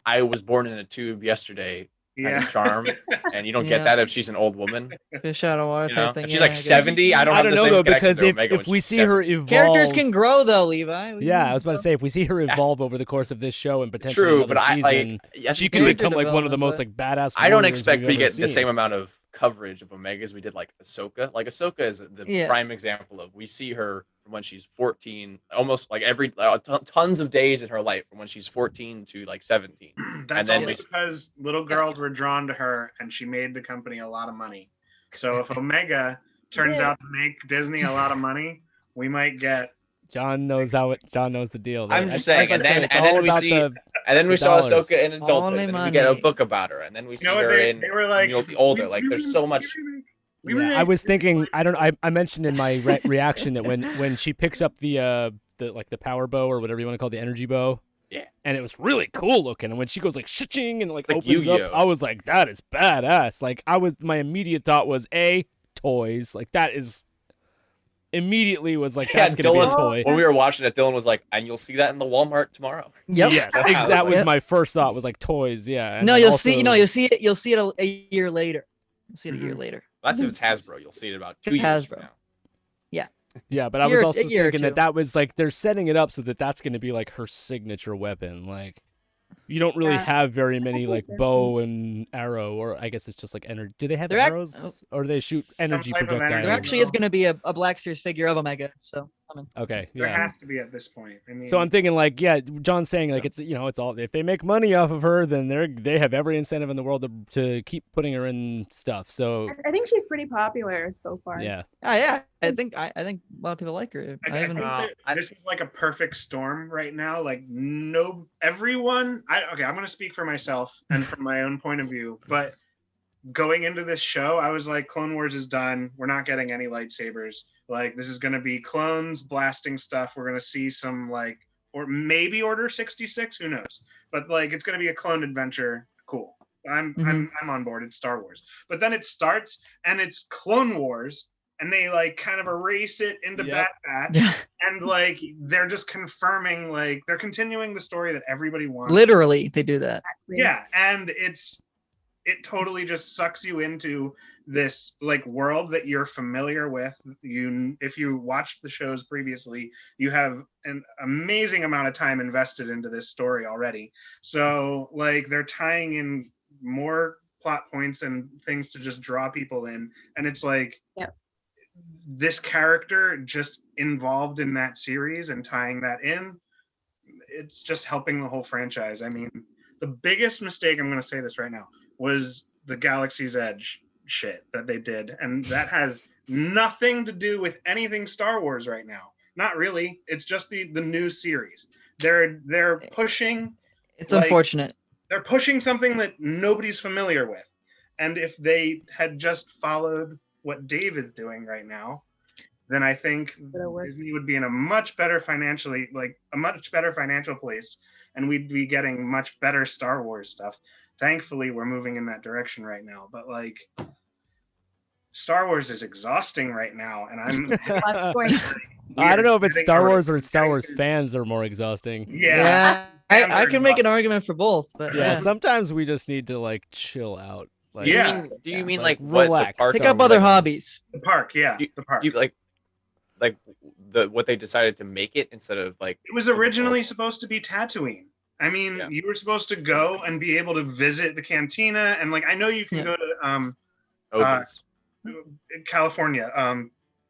I was born in a tube yesterday. Kind Yeah. of charm, and you don't Yeah. get that if she's an old woman. Fish out of water You know, type thing. if she's yeah, I like guess. 70, I don't I have don't the know same though, connection because to if, Omega when if we she's see her 70. evolve, Characters can grow though, Levi. What do you yeah, mean? I was about to say if we see her evolve over the course of this show and potentially True, another but I season, like. Yeah, she you can can- Character become like one of the development, most but- like badass. I don't warriors expect we've we ever get the seen. same amount of coverage of Omega as we did like Ahsoka. Like Ahsoka is the Yeah. prime example of we see her from when she's 14, almost like every tons of days in her life from when she's 14 to like 17. That's then only we- because little girls were drawn to her, and she made the company a lot of money. So if Omega turns Yeah. out to make Disney a lot of money, we might get. John knows John knows the deal. I'm there. just I was saying, about to and say, then- it's and then all we about see- the- And then we The saw dollars. Ahsoka in adulthood, Only and then we get a money. book about her, and then we see You know what her in they were like? you'll be older. we- Like we there's remake- so much. we Yeah, remake I was this thinking. like- I don't. I mentioned in my reaction that when she picks up the like the power bow or whatever you want to call the energy bow. Yeah. And it was really cool looking. And when she goes like shitching and like It's like opens Yu-Gi-Oh. up, I was like, that is badass. Like my immediate thought was toys. Like that is immediately was like Yeah, that's gonna be a Dylan- toy. When we were watching it, Dylan was like, "And you'll see that in the Walmart tomorrow." Yep. Yes, Wow. that was Yep. my first thought was like toys. Yeah. And No, then you'll also- see. No, you'll see it. You'll see it a year later. You'll see it a year Mhm. later. That's if it's Hasbro. You'll see it about 2 years from Hasbro. now. Yeah, but I Year- was a also year or thinking two. that was like they're setting it up so that that's going to be like her signature weapon. Like you don't really Yeah. have very many think like that's- bow and arrow, or I guess it's just like energy. Do they have They're act- arrows, or do they shoot energy type of energy. projectiles? There actually is going to be a Black Series figure of Omega. So I mean, Okay, There yeah. has to be at this point. I mean, So I'm thinking like, yeah, John's saying like it's it's all if they make money off of her, then they have every incentive in the world to keep putting her in stuff. So I think she's pretty popular so far. yeah, yeah, I think a lot of people like her. I I think haven't. that this is like a perfect storm right now. Like everyone. I'm going to speak for myself and from my own point of view, but going into this show, I was like, Clone Wars is done. We're not getting any lightsabers. Like this is going to be clones blasting stuff. We're going to see some like, or maybe Order 66. Who knows? But like, it's going to be a clone adventure. Cool. I'm on board. It's Star Wars. But then it starts and it's Clone Wars. And they like kind of erase it into Yep. Bat Batch, and like they're just confirming, like they're continuing the story that everybody wants. Literally, they do that. Exactly. Yeah, and it totally just sucks you into this like world that you're familiar with. If you watched the shows previously, you have an amazing amount of time invested into this story already. So like they're tying in more plot points and things to just draw people in, and it's like this character just involved in that series and tying that in, it's just helping the whole franchise. I mean, the biggest mistake, I'm going to say this right now, was the Galaxy's Edge shit that they did. And that has nothing to do with anything Star Wars right now. Not really. It's just the new series. They're pushing It's Like- unfortunate. they're pushing something that nobody's familiar with. And if they had just followed what Dave is doing right now, then I think Would've worked. Disney would be in a much better financial place, and we'd be getting much better Star Wars stuff. Thankfully, we're moving in that direction right now. But like, Star Wars is exhausting right now, and I'm Lots going on. I don't know if it's getting Star our- Wars or it's Star Wars fans are more exhausting. yeah. fans I are can make an exhausted. argument for both, but Yeah, yeah. sometimes we just need to like chill out. Like, Do you Yeah. mean, do you mean Like, like what the relax. park Pick on, up other like, hobbies. The park, yeah, Do- the park. Do you, like what they decided to make it instead of like. It was originally supposed to be Tatooine. I mean, you were supposed to go and be able to visit the cantina, and like I know you can go to Ogas. California,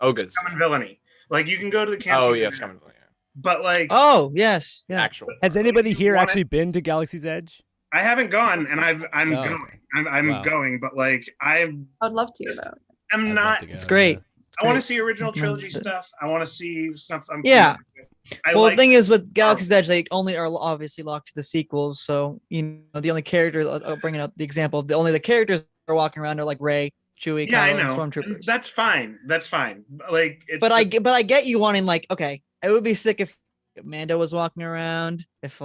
Ogas. Scum and Villainy. Like you can go to the cantina. Oh yes, Scum and Villainy. But like, Oh yes, yeah. Actual. Has anybody here want actually been to Galaxy's Edge? I haven't gone, and I'm Oh, going. I'm Wow. going, but like I I'd love to though. am I'd love not. to go, It's great. I want to Great. see original trilogy Recommend it. stuff. I want to see stuff. I'm Yeah. familiar with. I Well, like the thing is with Galaxy's Edge, they only are obviously locked to the sequels. So you know, the only characters, bringing up the example, the characters that are walking around are like Rey, Chewie, yeah, I Kylo, and know. Stormtroopers. That's fine. That's fine. Like, it's But just- I get you wanting like, okay, it would be sick if Mando was walking around, if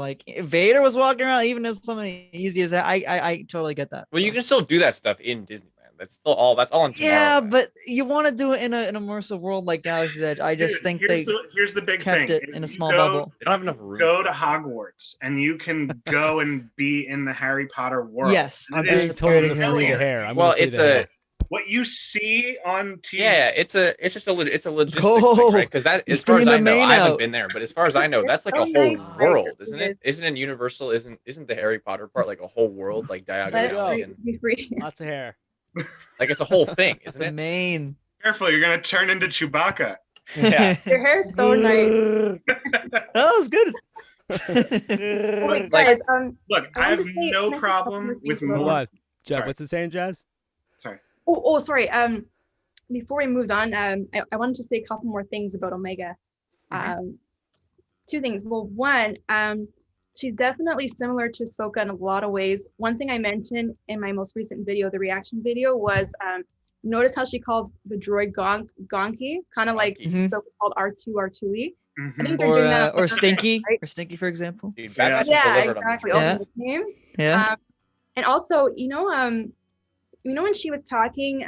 Vader was walking around, even as something easy as that. I totally get that. Well, so. you can still do that stuff in Disneyland. That's all in Tomorrowland. Yeah, but you want to do it in an immersive world like Galaxy's Edge. I just Dude, think here's the big kept thing. it is in a you small go- bubble. they don't have enough room. Go for to it. Hogwarts, and you can go and be in the Harry Potter world. Yes, I'm It being is being told to free familiar. the hair. I'm Well, gonna free it's the hair. What you see on TV. Yeah, it's just a logistics Go. thing, right? Because that, He's as far as bringing I the know, main I haven't out. been there, but as far as I know, that's like so a whole nice, right? world, It's isn't weird. it? Isn't in Universal? Isn't the Harry Potter part like a whole world, like Let Diagon it Alley, free, and be free. Lots of hair. like it's a whole thing, isn't the it? main. Careful, you're gonna turn into Chewbacca. Yeah. Your hair is so nice. That was good. Oh, wait, Like- guys, Look, I I have want to say- no can I say a couple problem more with things about Hold more. on, Jeff. Sorry. What's it saying, Jazz? sorry. Before we moved on, I wanted to say a couple more things about Omega. Two things. Well, one, she's definitely similar to Ahsoka in a lot of ways. One thing I mentioned in my most recent video, the reaction video, was notice how she calls the droid Gonki, kind of like Gonki. Ahsoka called R2 R2E. I Mhm. think they're or doing that or Stinky, right? or Stinky, for example. Dude, Bad Yeah. Batch was Yeah, delivered exactly. on All Yeah. those names. Yeah. And also, when she was talking,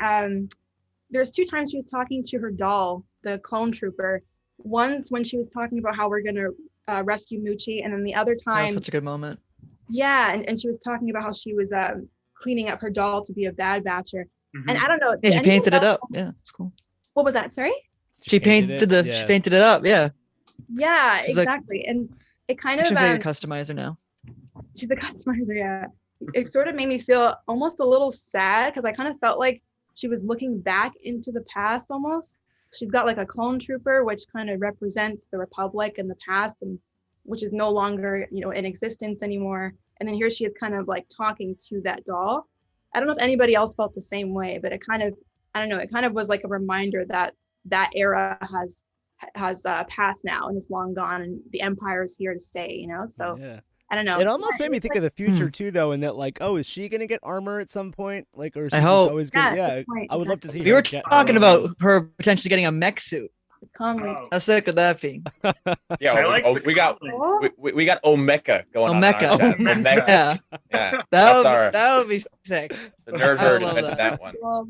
there's two times she was talking to her doll, the clone trooper. Once when she was talking about how we're gonna rescue Muchi, and then the other That was time, such a good moment. yeah, and she was talking about how she was cleaning up her doll to be a Bad Batcher. Mhm. And I don't know. Yeah, did she anyone painted it else- up. Yeah, it's cool. What was that? Sorry. She painted it. She painted it up. Yeah, Yeah, She's like- exactly. And it kind she's of a customizer now. she's a customizer, yeah. It sort of made me feel almost a little sad because I kind of felt like she was looking back into the past almost. She's got like a clone trooper, which kind of represents the Republic in the past, and which is no longer, in existence anymore. And then here she is kind of like talking to that doll. I don't know if anybody else felt the same way, but it kind of, I don't know, it kind of was like a reminder that that era has passed now and is long gone, and the Empire is here to stay, So Yeah. I don't know. It almost made me think of the future Hmm. too, though, in that like, oh, is she gonna get armor at some point? Like, or is she I just hope. always gonna? Yeah, Yeah, good point, I would love to see. We her were get talking armor. about her potentially getting a mech suit. comments. Oh. How sick would that be? Yeah, I like the we got comment. we got Omeka going on. Omeka. In our chat. Omeka. Omeka. Yeah, Yeah, that that's would, our that would be sick. the nerd I herd love invented that. that one. Well,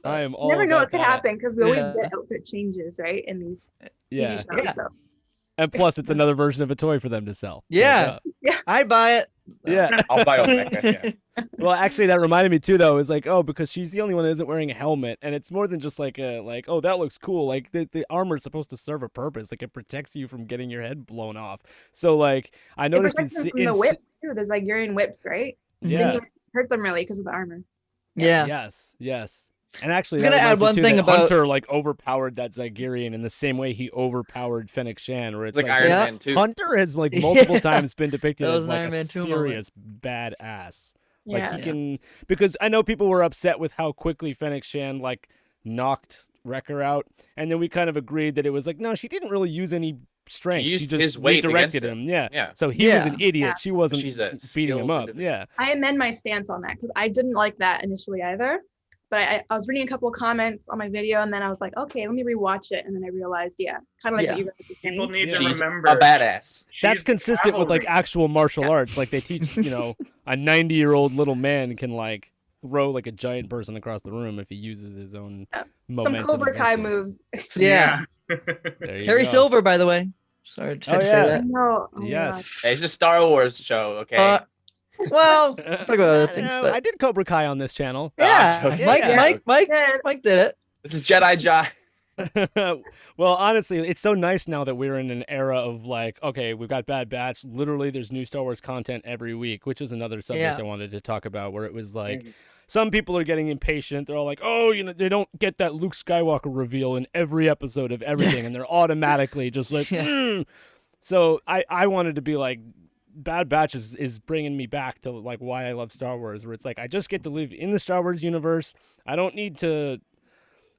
I am you all. never know about what could that. happen because we always Yeah. get outfit changes, right? In these Yeah, TV shows. Yeah. So. and plus it's another version of a toy for them to sell. So, Yeah. I'd buy it. yeah. I'll buy Omeka. Yeah. Well, actually, that reminded me too, though. Is like, oh, because she's the only one that isn't wearing a helmet, and it's more than just like oh, that looks cool. Like the armor is supposed to serve a purpose. Like it protects you from getting your head blown off. So like, I It noticed protects them in, from in the whips too. There's like Urian whips, right? yeah, Didn't even hurt them really because of the armor. Yeah. yes. And actually, I was that gonna add reminds me, one too, thing that about- Hunter like overpowered that Zygerian in the same way he overpowered Fennec Shan, where it's Like like, Iron Yeah. Man 2. Hunter has like multiple Yeah. times been depicted That as was an like Iron a Man 2 moment. serious badass. Like Yeah. he can, because I know people were upset with how quickly Fennec Shan like knocked Wrecker out, and then we kind of agreed that it was like, no, she didn't really use any strength. She used just his weight redirected against him. Yeah. Yeah. So he was Yeah. an idiot. Yeah. She wasn't She's a beating him skilled up. individual. Yeah. I amend my stance on that because I didn't like that initially either. But I was reading a couple of comments on my video, and then I was like, okay, let me rewatch it, and then I realized, kind of like Yeah. what you guys were saying. People need Yeah. to She's remember a badass. That's she's consistent with like cavalry. actual martial arts. Like they teach, a 90-year-old little man can like throw like a giant person across the room if he uses his own Some momentum. Cobra against Kai him. moves. Yeah. There you Terry go. Silver, by the way. Sorry, just had Oh, to say yeah. that. No. Oh my Yes. Hey, it's a Star Wars show, okay? Well, talk about other things, Yeah, but I did Cobra Kai on this channel. yeah, okay. Mike, Yeah. Mike, Mike, God. Mike did it. This is Jedi Jive. Well, honestly, it's so nice now that we're in an era of like, okay, we've got Bad Batch. Literally, there's new Star Wars content every week, which is another subject Yeah. I wanted to talk about, where it was like, Amazing. some people are getting impatient. They're all like, oh, they don't get that Luke Skywalker reveal in every episode of everything, and they're automatically just like, Yeah. "Mm." So I wanted to be like, Bad Batch is bringing me back to like why I love Star Wars, where it's like I just get to live in the Star Wars universe. I don't need to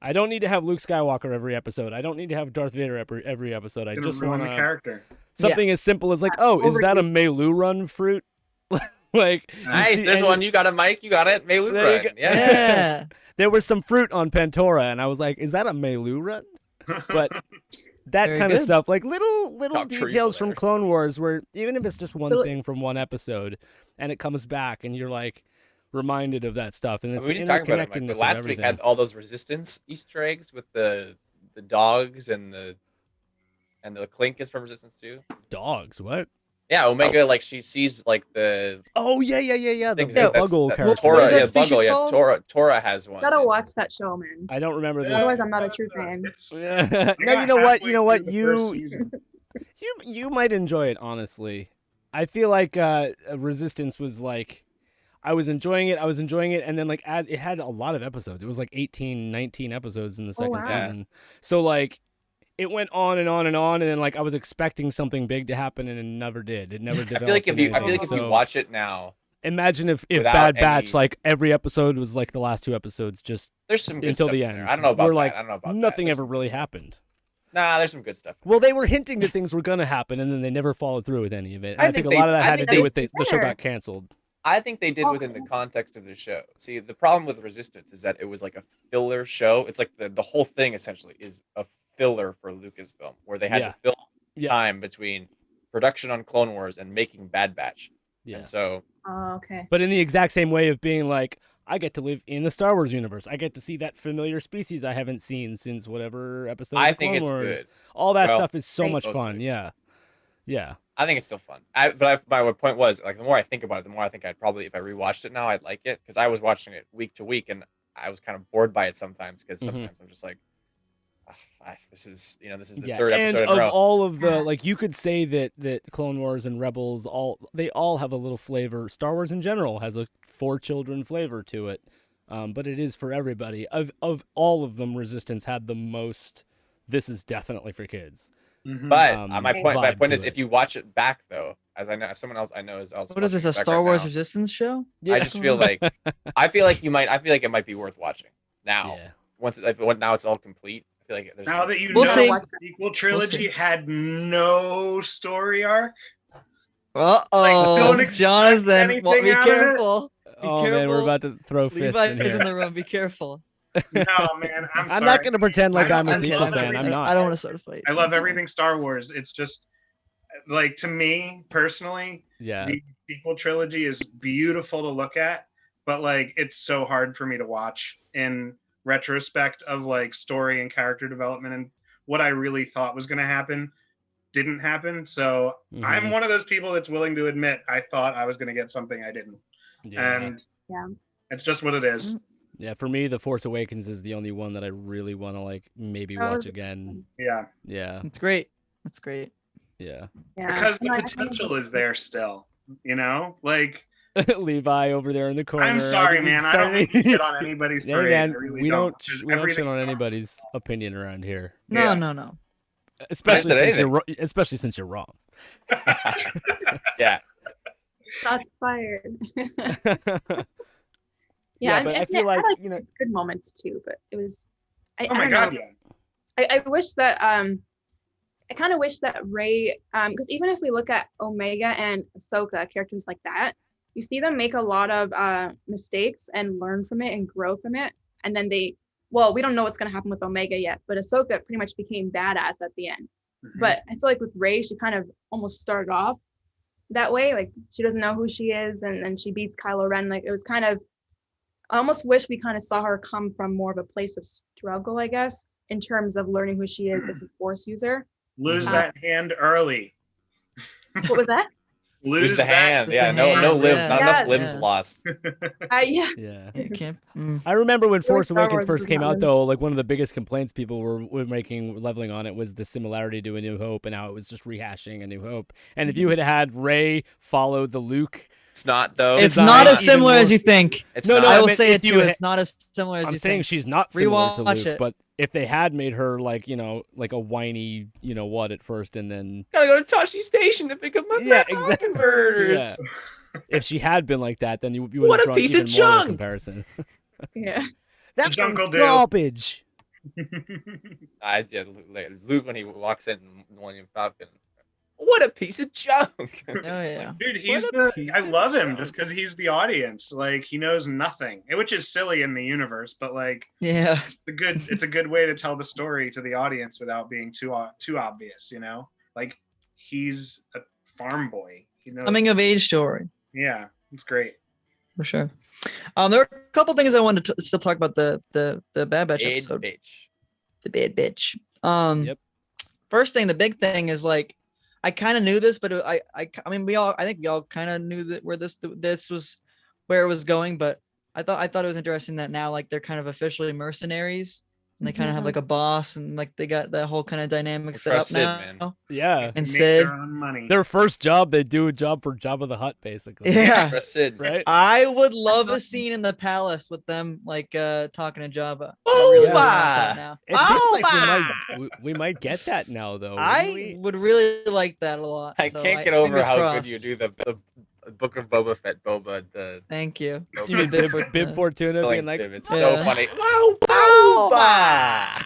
have Luke Skywalker every episode. I don't need to have Darth Vader every episode. I Gonna just ruin want the character. something as simple as like, oh, is that a Melu run fruit? Like, you Nice. see- There's and one. You got it, Mike. You got it. Melu There you run. go. Yeah. Yeah. there was some fruit on Pantora, and I was like, is that a Melu run? But that Very kind of good. stuff, like little Top tree details from there. Clone Wars, where even if it's just one But- thing from one episode, and it comes back, and you're like reminded of that stuff, and it's We didn't talk about it, Mike, interconnectedness but of last week everything. had all those Resistance Easter eggs with the dogs and the Clink is from Resistance too. Dogs. What? Yeah, Omega like she sees like the Oh yeah. The things Yeah, Buggle that character. Tora, What is that yeah, species Buggle, yeah, called? Tora has one. Gotta watch that show, man. I don't remember this. Otherwise, I'm not a true fan. No, I you know what? got You know what? halfway through the first You season. you might enjoy it, honestly. I feel like Resistance was like, I was enjoying it, and then like as it had a lot of episodes. It was like 18, 19 episodes in the second wow. season. So like it went on and on and on, and then like I was expecting something big to happen, and it never did. It never I developed. feel like if you So watch it now, imagine if without Bad Batch, any- like every episode was like the last two episodes, just there's some good until stuff the in end. there. I don't know about We're that. like, I don't know about that. nothing There's ever some really good stuff. happened. Nah, there's some good stuff. Well, they were hinting that things were going to happen, and then they never followed through with any of it. And I I think think a lot of that I had to think do they- with the show Sure. got canceled. I think they did Oh, within the cool. context of the show. See, the problem with Resistance is that it was like a filler show. It's like the whole thing essentially is a filler for Lucasfilm, where they had Yeah. to fill Yeah. time between production on Clone Wars and making Bad Batch. Yeah. And so Oh, okay. But in the exact same way of being like, I get to live in the Star Wars universe. I get to see that familiar species I haven't seen since whatever episode. I of think Clone it's Wars. good. All that Well, stuff is so Great. much fun. Mostly. Yeah. Yeah. I think it's still fun. My point was like the more I think about it, the more I think I'd probably if I rewatched it now I'd like it because I was watching it week to week and I was kind of bored by it sometimes because sometimes I'm just like, this is the third and episode in a of row. all of the like, you could say that Clone Wars and Rebels they all have a little flavor. Star Wars in general has a for children flavor to it, but it is for everybody. Of all of them, Resistance had the most. This is definitely for kids. Mhm. But my Okay. point vibe to is it. if you watch it back though, as I know as someone else I know is also What is this? watching A it back Star right Wars now, Resistance show? I just feel like I feel like it might be worth watching now. Yeah. Now it's all complete. I feel like there's Now that you We'll know see. the sequel trilogy had no story arc, Uh don't oh, expect Jonathan, well, be anything out of it. careful. Be Oh man, we're careful. about to throw fists Levi in is in here. the room. Be careful. no man, I'm sorry. I'm not gonna pretend like I I'm a love sequel fan. I'm everything. not. I don't want to start a fight. I love everything Star Wars. It's just like to me personally, Yeah. the sequel trilogy is beautiful to look at, but like it's so hard for me to watch in retrospect of like story and character development and what I really thought was going to happen didn't happen. So I'm Mhm. one of those people that's willing to admit I thought I was going to get something I didn't, Yeah. and Yeah. it's just what it is. Yeah, for me, The Force Awakens is the only one that I really want to like maybe Oh, watch again. Yeah, Yeah, It's great. That's great. yeah. Yeah. because the No, I- potential is there still. You know, like Levi over there in the corner. I'm I sorry, think he's man. I don't mean to starting- shit on anybody's Hey parade. man, I really we don't Because we don't shit everything- on anybody's opinion around here, No, Yeah. no, no. especially said since especially since you're wrong. yeah. Shots fired. Yeah, and- but I and feel it like, had, you know- its good moments too, but it was. I Oh my don't god, know. yeah. I wish that I kind of wish that Rey because even if we look at Omega and Ahsoka, characters like that, you see them make a lot of mistakes and learn from it and grow from it, and then we don't know what's gonna happen with Omega yet, but Ahsoka pretty much became badass at the end. Mhm. But I feel like with Rey, she kind of almost started off that way, like she doesn't know who she is, and then she beats Kylo Ren. Like it was kind of, I almost wish we kind of saw her come from more of a place of struggle, I guess, in terms of learning who she is as a Force user. Lose Uh, that hand early. What was that? Lose the that- hand. Lose Yeah, the no hand, limbs. yeah. Not enough Yeah. limbs Yeah. lost. Yeah. Yeah. You can't. I remember when Really Force Star Awakens Wars first was came not out, limited. though. Like one of the biggest complaints people were making, leveling on it, was the similarity to A New Hope, and how it was just rehashing A New Hope. And if you had Rey follow the Luke, It's not though. It's design not as even similar more- as you think. It's No, not. no, I will meant say if it you too. ha- It's not as similar as I'm you saying think. she's not similar to Rewatch Luke, it. but if they had made her like, like a whiny, what at first, and then Gotta go to Tashi Station to pick up my Yeah, metal exactly. converters. if she had been like that, then you would What have a drawn piece of even more of a junk! comparison. Yeah. That Junk one's will do. garbage. Yeah, Luke when he walks in Millennium Falcon. What a piece of junk! Oh yeah. Dude, he's What a piece I of love him junk. just because he's the audience. Like he knows nothing, which is silly in the universe, but like Yeah. it's a good way to tell the story to the audience without being too obvious. Like he's a farm boy. He knows. Coming of age story Yeah, it's great. for sure. There were a couple things I wanted to still talk about the Bad Batch Bad episode. bitch. The bad bitch. Yep. First thing, the big thing is like, I kind of knew this, but I mean, I think we all kind of knew that where this was, where it was going. But I thought it was interesting that now like they're kind of officially mercenaries, and they kind of have like a boss, and like they got that whole kind of dynamic We'll set up trust Sid, now. man. Yeah. And Make Sid, their own money. Their first job, they do a job for Jabba the Hutt, basically. yeah. Trust Sid. Right? I would love a scene in the palace with them like talking to Jabba. I Boba! really want that now. It seems Boba! like we might get that now, though. wouldn't I we? would really like that a lot. I so can't get over fingers how crossed. good you do the Book of Boba Fett, Boba. Thank you. Boba You mean Bib Bib Fortuna Killing being like, Bib. It's Yeah. so funny. Wow, Boba!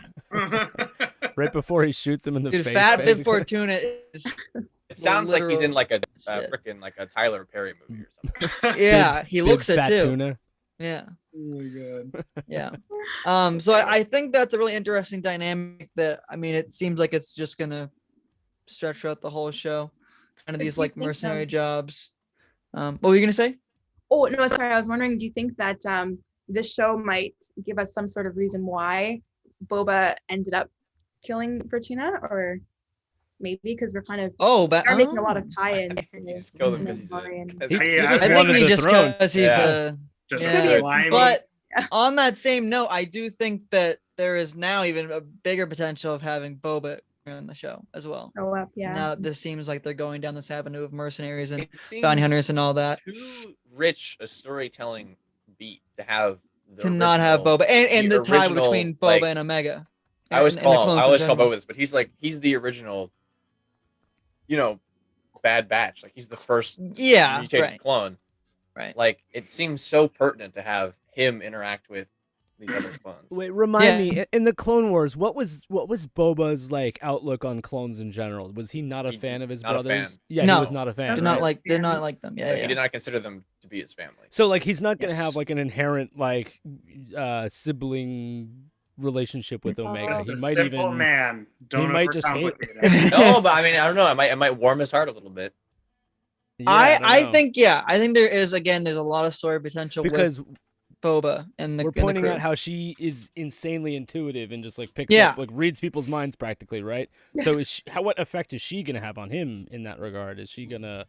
right before he shoots him in the Dude, face. Fat Bib basically. Fortuna is It sounds like he's in literal like a shit. freaking like a Tyler Perry movie or something. yeah, he Bib looks it Fat too. Tuna. Yeah, Oh my god. yeah. So I think that's a really interesting dynamic that I mean it seems like it's just gonna stretch throughout the whole show. Kind of Do these you like think, mercenary jobs. What were you gonna say? Oh no, sorry. I was wondering, do you think that this show might give us some sort of reason why Boba ended up killing Fortuna, or maybe because we're kind of Oh, but are making a lot of tie-ins. You just killed him because he's Mandalorian. a. He Yeah, just I think wanted he the just throne. because he's Yeah. a Just Yeah. slimy. but on that same note, I do think that there is now even a bigger potential of having Boba on the show as well. Show up, yeah. Now that this seems like they're going down this avenue of mercenaries and It seems bounty hunters and all that. too rich a storytelling beat to have the To not have original- Boba and the tie original, between Boba like, and Omega. I always and the call him. clones I in always call general. Boba this, but he's the original. Bad Batch. Like he's the first Yeah, mutated right, clone. right. Like it seems so pertinent to have him interact with these other clones. Wait, remind Yeah. me, in the Clone Wars, what was Boba's like outlook on clones in general? Was he not a He- fan of his not a brothers? fan. Yeah, he No. was not a fan. Did right? not like them. Yeah, Like, yeah. He did not consider them to be his family. So like he's not gonna Yes. have like an inherent like sibling relationship with Omega. Just He a might simple even man. Don't might just hate- overcomplicate it. No, but I mean, I don't know. It might warm his heart a little bit. Yeah, don't I know. think I think there's a lot of story potential because with Boba and the we're and the pointing crew. out how she is insanely intuitive and just like picks Yeah. up, like reads people's minds practically, right? So what effect is she gonna have on him in that regard? Is she gonna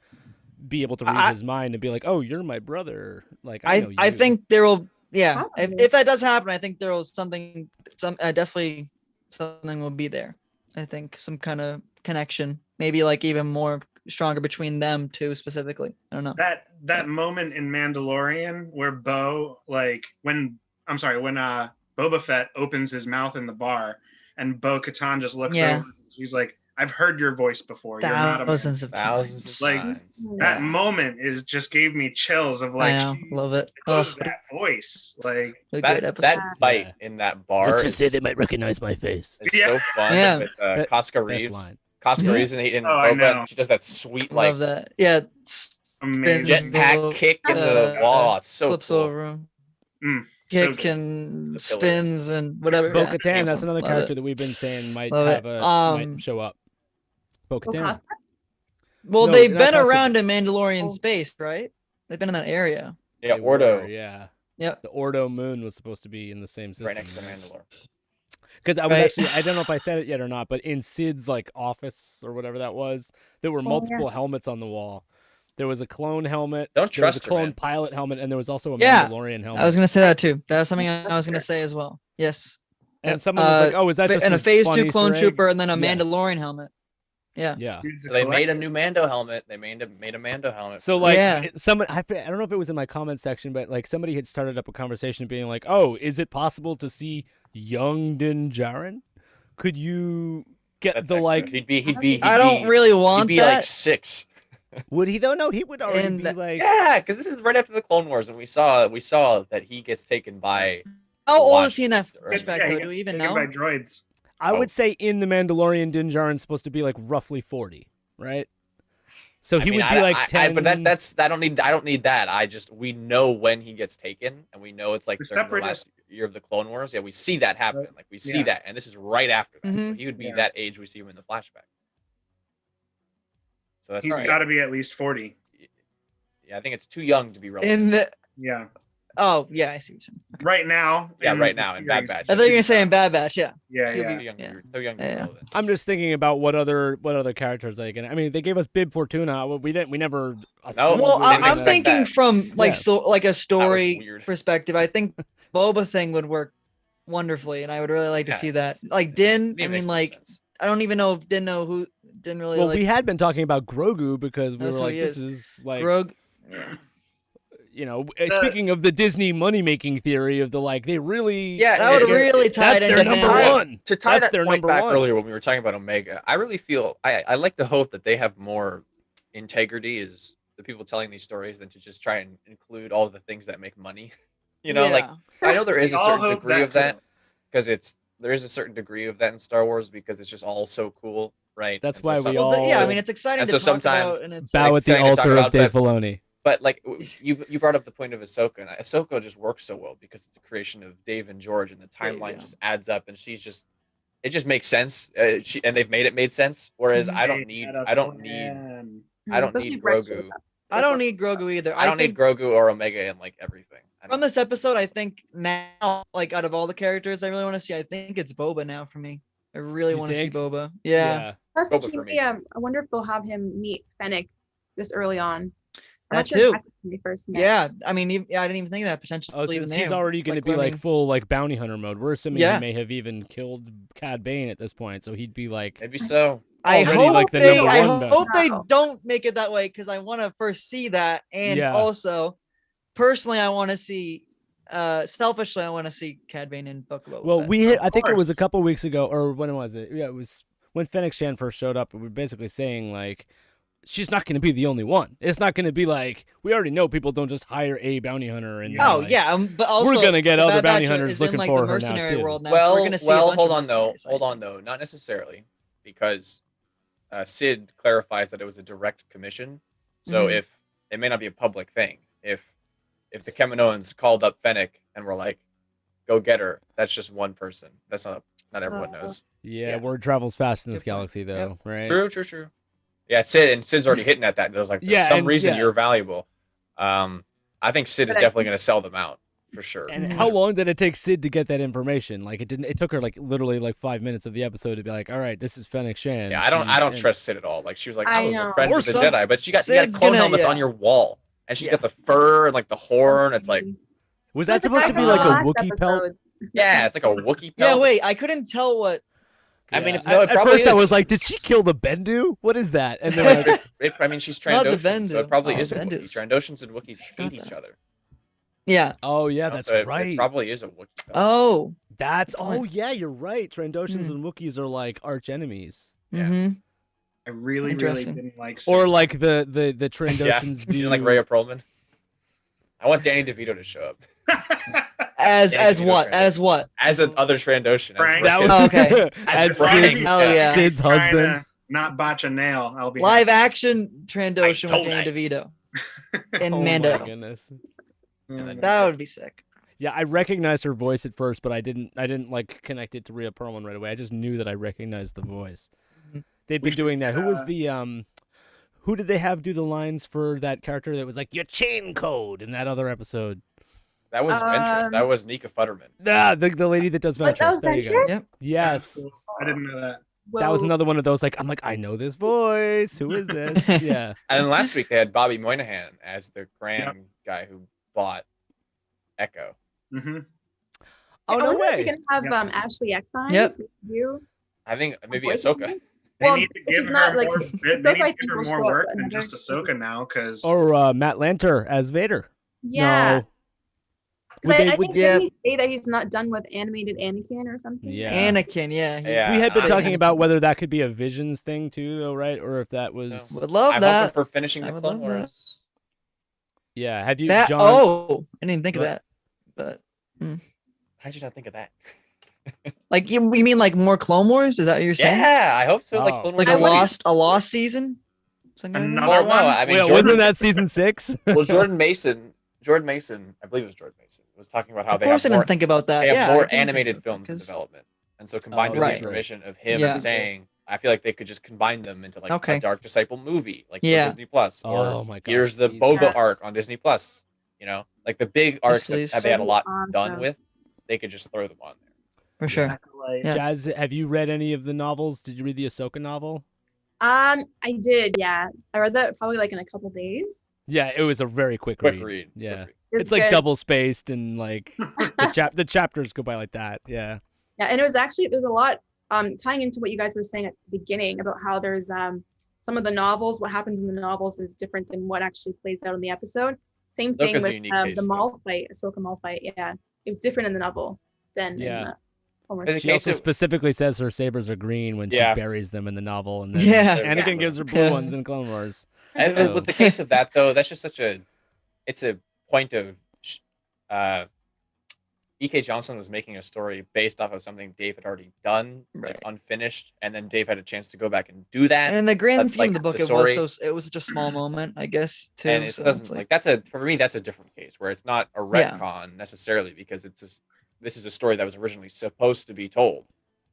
be able to read I- his mind and be like, "Oh, you're my brother"? Like I know I you. think there will if Probably. that does happen, I think there will definitely something will be there. I think some kind of connection, maybe like even more stronger between them two specifically. I don't know. That moment in Mandalorian where when Boba Fett opens his mouth in the bar and Bo-Katan just looks Yeah. over, she's like, "I've heard your voice before. You're not a man." Thousands of Thousands times. of Like, times. That Yeah. moment just gave me chills of I like, know, she love it. knows Oh, that voice. Like, a That great episode. that fight Yeah. in that bar is, might recognize my face. is Yeah. so fun Yeah. with That- Casca Best Reeves. line. Casca Yeah. Reeves and Oh, I Boba, know. and she does that sweet Love like that. Yeah. amazing. Spins jetpack little, kick in the wall. It's so flips cool. over him. So Kick good. and The pillar. spins and whatever. yeah. Bo-Katan, that's Awesome. another Love character it. that we've been saying might Love have it. might show up. Bo-Katan. Casca? Well, No, they've not been Casca. around in Mandalorian Oh. space, right? They've been in that area. Yeah, They Ordo, were, yeah. Yep. The Ordo moon was supposed to be in the same system. right next to Mandalore. Because I was Right. actually, I don't know if I said it yet or not, but in Sid's like office or whatever that was, there were yeah. multiple helmets on the wall. There was a clone helmet. Don't There was a trust her, clone man. pilot helmet, and there was also a Yeah, Mandalorian helmet. I was gonna say that too. That was something I was gonna say as well. Yes. and someone was like, "Oh, is that just and a a phase fun 2 clone Easter egg?" trooper and then a Yeah. Mandalorian helmet. Yeah. Yeah. Dude's a So they made a collector. new Mando helmet. They made a Mando helmet. So like Yeah. someone, I don't know if it was in my comment section, but like somebody had started up a conversation being like, "Oh, is it possible to see young Din Djarin? Could you get That's the extra. like? I don't really He'd want be that. like 6. Would he though? No, he would already And be that- like. Yeah, because this is right after the Clone Wars, and we saw that he gets taken by. How old watch is he in that the Earth. flashback? Yeah, he though? gets Do we even taken know? by droids. I Oh. would say in the Mandalorian, Din Djarin's supposed to be like roughly 40, right? So he would be like 10. But that's I don't need that. We know when he gets taken, and we know it's like The during the Separatists- last year of the Clone Wars. Yeah, we see that happen. Like we see Yeah. that, and this is right after that. So Mhm. he would be Yeah. that age we see him in the flashback. So that's He's right. got to be at least 40. Yeah, I think it's too young to be relevant. In the Yeah. oh yeah, I see what you're saying. Right now. Yeah, right now in Bad Batch. I thought you were gonna say in Bad Batch. Yeah. Yeah, He'll yeah. Too young, Yeah. too young to be Yeah. relevant. I'm just thinking about what other characters are they gonna. I mean, they gave us Bib Fortuna. We never. assumed No, Well, we were didn't I'm expect thinking that. from like Yeah. like a story weird. perspective. I think Boba thing would work wonderfully, and I would really like to Yeah, see that. it's- Like Din, To me, I it mean, makes no like sense. I don't even know if didn't really Well, like we had been talking about Grogu because we That's were who like, he this is. is like, Rogue. Yeah. you know, speaking of the Disney money making theory of the like, they really, Yeah, That would it's- really tie that's it their into number him. one. To tie That's that their point number back one. earlier when we were talking about Omega, I really feel I like to hope that they have more integrity as the people telling these stories than to just try and include all the things that make money. You know, like Yeah. I know there is We a all certain hope degree that of that too. because there is a certain degree of that in Star Wars because it's just all so cool, right? That's And so why we some- all- Well, yeah, I mean, it's exciting And to so talk sometimes about, and it's bow like at the exciting to talk altar of about, Dave but- Filoni. But like you brought up the point of Ahsoka, and Ahsoka just works so well because it's a creation of Dave and George, and the timeline yeah. just adds up, and it just makes sense. And they've made sense. Whereas I don't need Especially for Grogu. I don't need Grogu either. I don't need think Grogu or Omega in like everything. I from don't- this episode, I think now, like out of all the characters I really want to see, I think it's Boba now for me. I really You want to see think? Boba. Yeah. Plus, Boba for me, I too. wonder if they'll have him meet Fennec this early on. I'm That not sure too. exactly when they first met. Yeah. I mean, I didn't even think of that potentially. Oh, even since he's there, already going to be like learning- full like bounty hunter mode. We're assuming Yeah. he may have even killed Cad Bane at this point, so he'd be like, Maybe so. I already, hope like, the they. number I one hope they Wow. don't make it that way because I want to first see that, and Yeah. also, personally, I want to see. Selfishly, I want to see Cad Bane and Book of Boba well, Fett. we hit. I think it was a course. couple weeks ago, or when was it? Yeah, it was when Fennec Shan first showed up. We were basically saying like, she's not going to be the only one. It's not going to be like we already know people don't just hire a bounty hunter and Oh like, yeah, but also we're gonna get the other Bad bounty Batch hunters is looking in, like, for the her now, mercenary too. world now, so we're gonna see a bunch hold of on though. mercenaries, I Hold think. on though. Not necessarily, because Sid clarifies that it was a direct commission. So Mhm. if it may not be a public thing, if the Kaminoans called up Fennec and were like, "Go get her," that's just one person. That's not everyone knows. Yeah, Yeah. word travels fast in this Good point. galaxy, though, right? True. Yeah, Sid's already hitting at that. It was like, there's Yeah, some and- reason yeah. you're valuable. I think Sid is But I definitely think- going to sell them out for sure. And Mhm. how long did it take Sid to get that information? Like it didn't. It took her like literally like 5 minutes of the episode to be like, all right, this is Fennec Shan. Yeah, I don't and- trust Sid at all. Like she was like, I I was a know. friend Or with the some- Jedi, but you got Sid's clone gonna- helmets on yeah. your wall, and she's Yeah. got the fur and like the horn. It's like, Was That's that supposed to back be in like the a last Wookiee pelt? episode. yeah, it's like a Wookiee Yeah, pelt. wait, I couldn't tell what. I mean, Yeah. no, it at probably first I is. was like, did she kill the Bendu? What is that? And then like, I mean, she's Not the Trandoshan, so Bendu. it probably Oh, is a Wookiee. Bendus. Trandoshans and Wookiees hate Forgot each that. other. Yeah. oh yeah, you know, that's so it right. probably is a Wookiee pelt. Oh. That's Good point. oh yeah, you're right. Trandoshans Hmm. and Wookiees are like arch enemies, Yeah. Mm-hmm. I really Interesting. didn't like or Sid. like the Yeah, Trandoshans you view. know, like Rhea Perlman. I want Danny DeVito to show up As Yeah, as you what? know, As what? as another Trandoshan. Frank. That Rick. was Oh, okay. as Frank. Sid, Hell yeah. Sid's Trying husband. to not botch a nail. I'll be Live happy. action Trandoshan toe with Danny knife. DeVito and Oh my Mando. goodness. And then- That would be sick. Yeah, I recognized her voice at first, but I didn't like connect it to Rhea Perlman right away. I just knew that I recognized the voice. Mhm. They've We been doing that. Who was should, the who did they have do the lines for that character that was like your chain code in that other episode? That was Ventress. That was Nika Futterman. Ah, the lady that does What, that Ventress. was There you go. Ventress? Yep. Yes. Cool. I didn't know that. That was will- another one of those like I'm like I know this voice. Who is this? Yeah. And then last week they had Bobby Moynihan as the grand guy who bought Echo. Hmm. Oh I no wonder if we way. can have Yep. Ashley Eckstein. Yep. You. I think maybe voice Ahsoka. him? They Well, need to which give is her not, like, more. They Ahsoka, need I to think, give her will more show up work than another just Ahsoka now, because Or Matt Lanter as Vader. Yeah. No. 'Cause Would I they- think would- yeah. didn't he say that he's not done with animated Anakin or something? Yeah. Anakin, yeah. Yeah. We had been I- talking about whether that could be a Visions thing too, though, right? Or if that was Would love I'm that. hoping for finishing I the would Clone love that. Wars. yeah. Have you, That John? oh, I didn't think of What? that. But How'd you not think of that? like you mean like more Clone Wars? Is that what you're saying? Yeah, I hope so. Like Oh. Clone Wars. Like a I wouldn't- lost season? Something like that? Another Well, no, one? I mean Wait, Jordan. wasn't that season 6? Well, Jordan Mason, I believe it was Jordan Mason, was talking about how Of they course I have more, didn't think about that. they have Yeah, I more didn't think animated about that, films in 'cause- development, and so combined Oh, with right. the information of him Yeah. saying, I feel like they could just combine them into like Okay. a Dark Disciple movie, like Yeah. for Disney Plus, or Oh my god. here's the Jesus. Boba Yes. arc on Disney Plus. You know, like the big arcs please. that they had a lot Awesome. done with, they could just throw them on there. For sure. Acolyte. Yeah. Jazz, have you read any of the novels? Did you read the Ahsoka novel? I did. Yeah, I read that probably like in a couple days. Yeah, it was a very quick Quick read. read. Yeah. Quick It's like good. double spaced and like the chapters go by like that. Yeah. Yeah, and there's a lot tying into what you guys were saying at the beginning about how there's some of the novels, what happens in the novels is different than what actually plays out in the episode. Same thing Ahsoka's a with unique the case, Maul fight, Ahsoka Maul fight. Yeah, it was different in the novel than Yeah. in the Clone Wars. In the She case also of- specifically says her sabers are green when Yeah. she buries them in the novel, and then Yeah. Anakin Yeah. gives her blue Yeah. ones in Clone Wars. And So- with the case of that though, that's just it's a point of E.K. Johnson was making a story based off of something Dave had already done, like Right. unfinished, and then Dave had a chance to go back and do that. And in the grand But, scheme of like, the book, the it story- was such a small moment, I guess, too. And it so doesn't it's like that's a for me that's a different case where it's not a Yeah. retcon necessarily because it's just this is a story that was originally supposed to be told.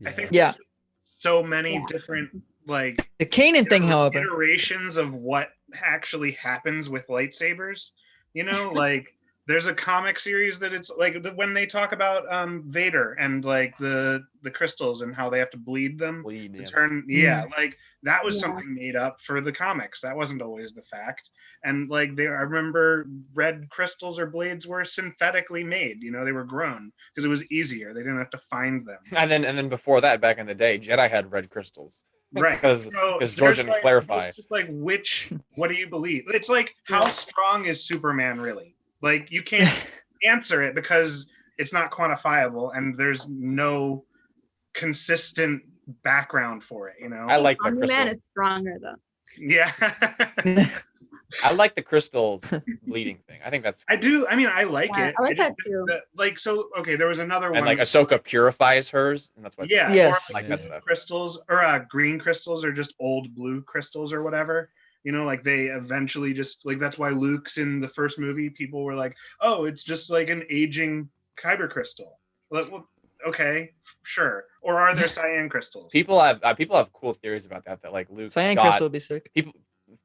I think Yeah. there's so many Yeah. different like the Kanan thing, however. iterations of what actually happens with lightsabers. You know, like there's a comic series that it's like when they talk about Vader and like the crystals and how they have to bleed them Bleed, to yeah. turn. Yeah, like that was Yeah. something made up for the comics. That wasn't always the fact. And like I remember red crystals or blades were synthetically made. You know, they were grown because it was easier. They didn't have to find them. And then before that, back in the day, Jedi had red crystals. Right. 'Cause there's George didn't like, clarify. It's just like what do you believe? It's like how strong is Superman really? Like you can't answer it because it's not quantifiable and there's no consistent background for it, you know? I like the Omni-Man crystal. is stronger though. Yeah. I like the crystals bleeding thing. I think that's I do. I mean, I like Yeah, it. I like just that too. like, so, okay, there was another and one. like Ahsoka purifies hers, and that's what. Yeah. Yes. Or like Like that blue stuff. crystals or green crystals or just old blue crystals or whatever. You know, like they eventually just like that's why Luke's in the first movie. People were like, "Oh, it's just like an aging kyber crystal." Well, okay, sure. Or are there cyan crystals? People have cool theories about that. That like Luke Cyan got Crystal would be sick.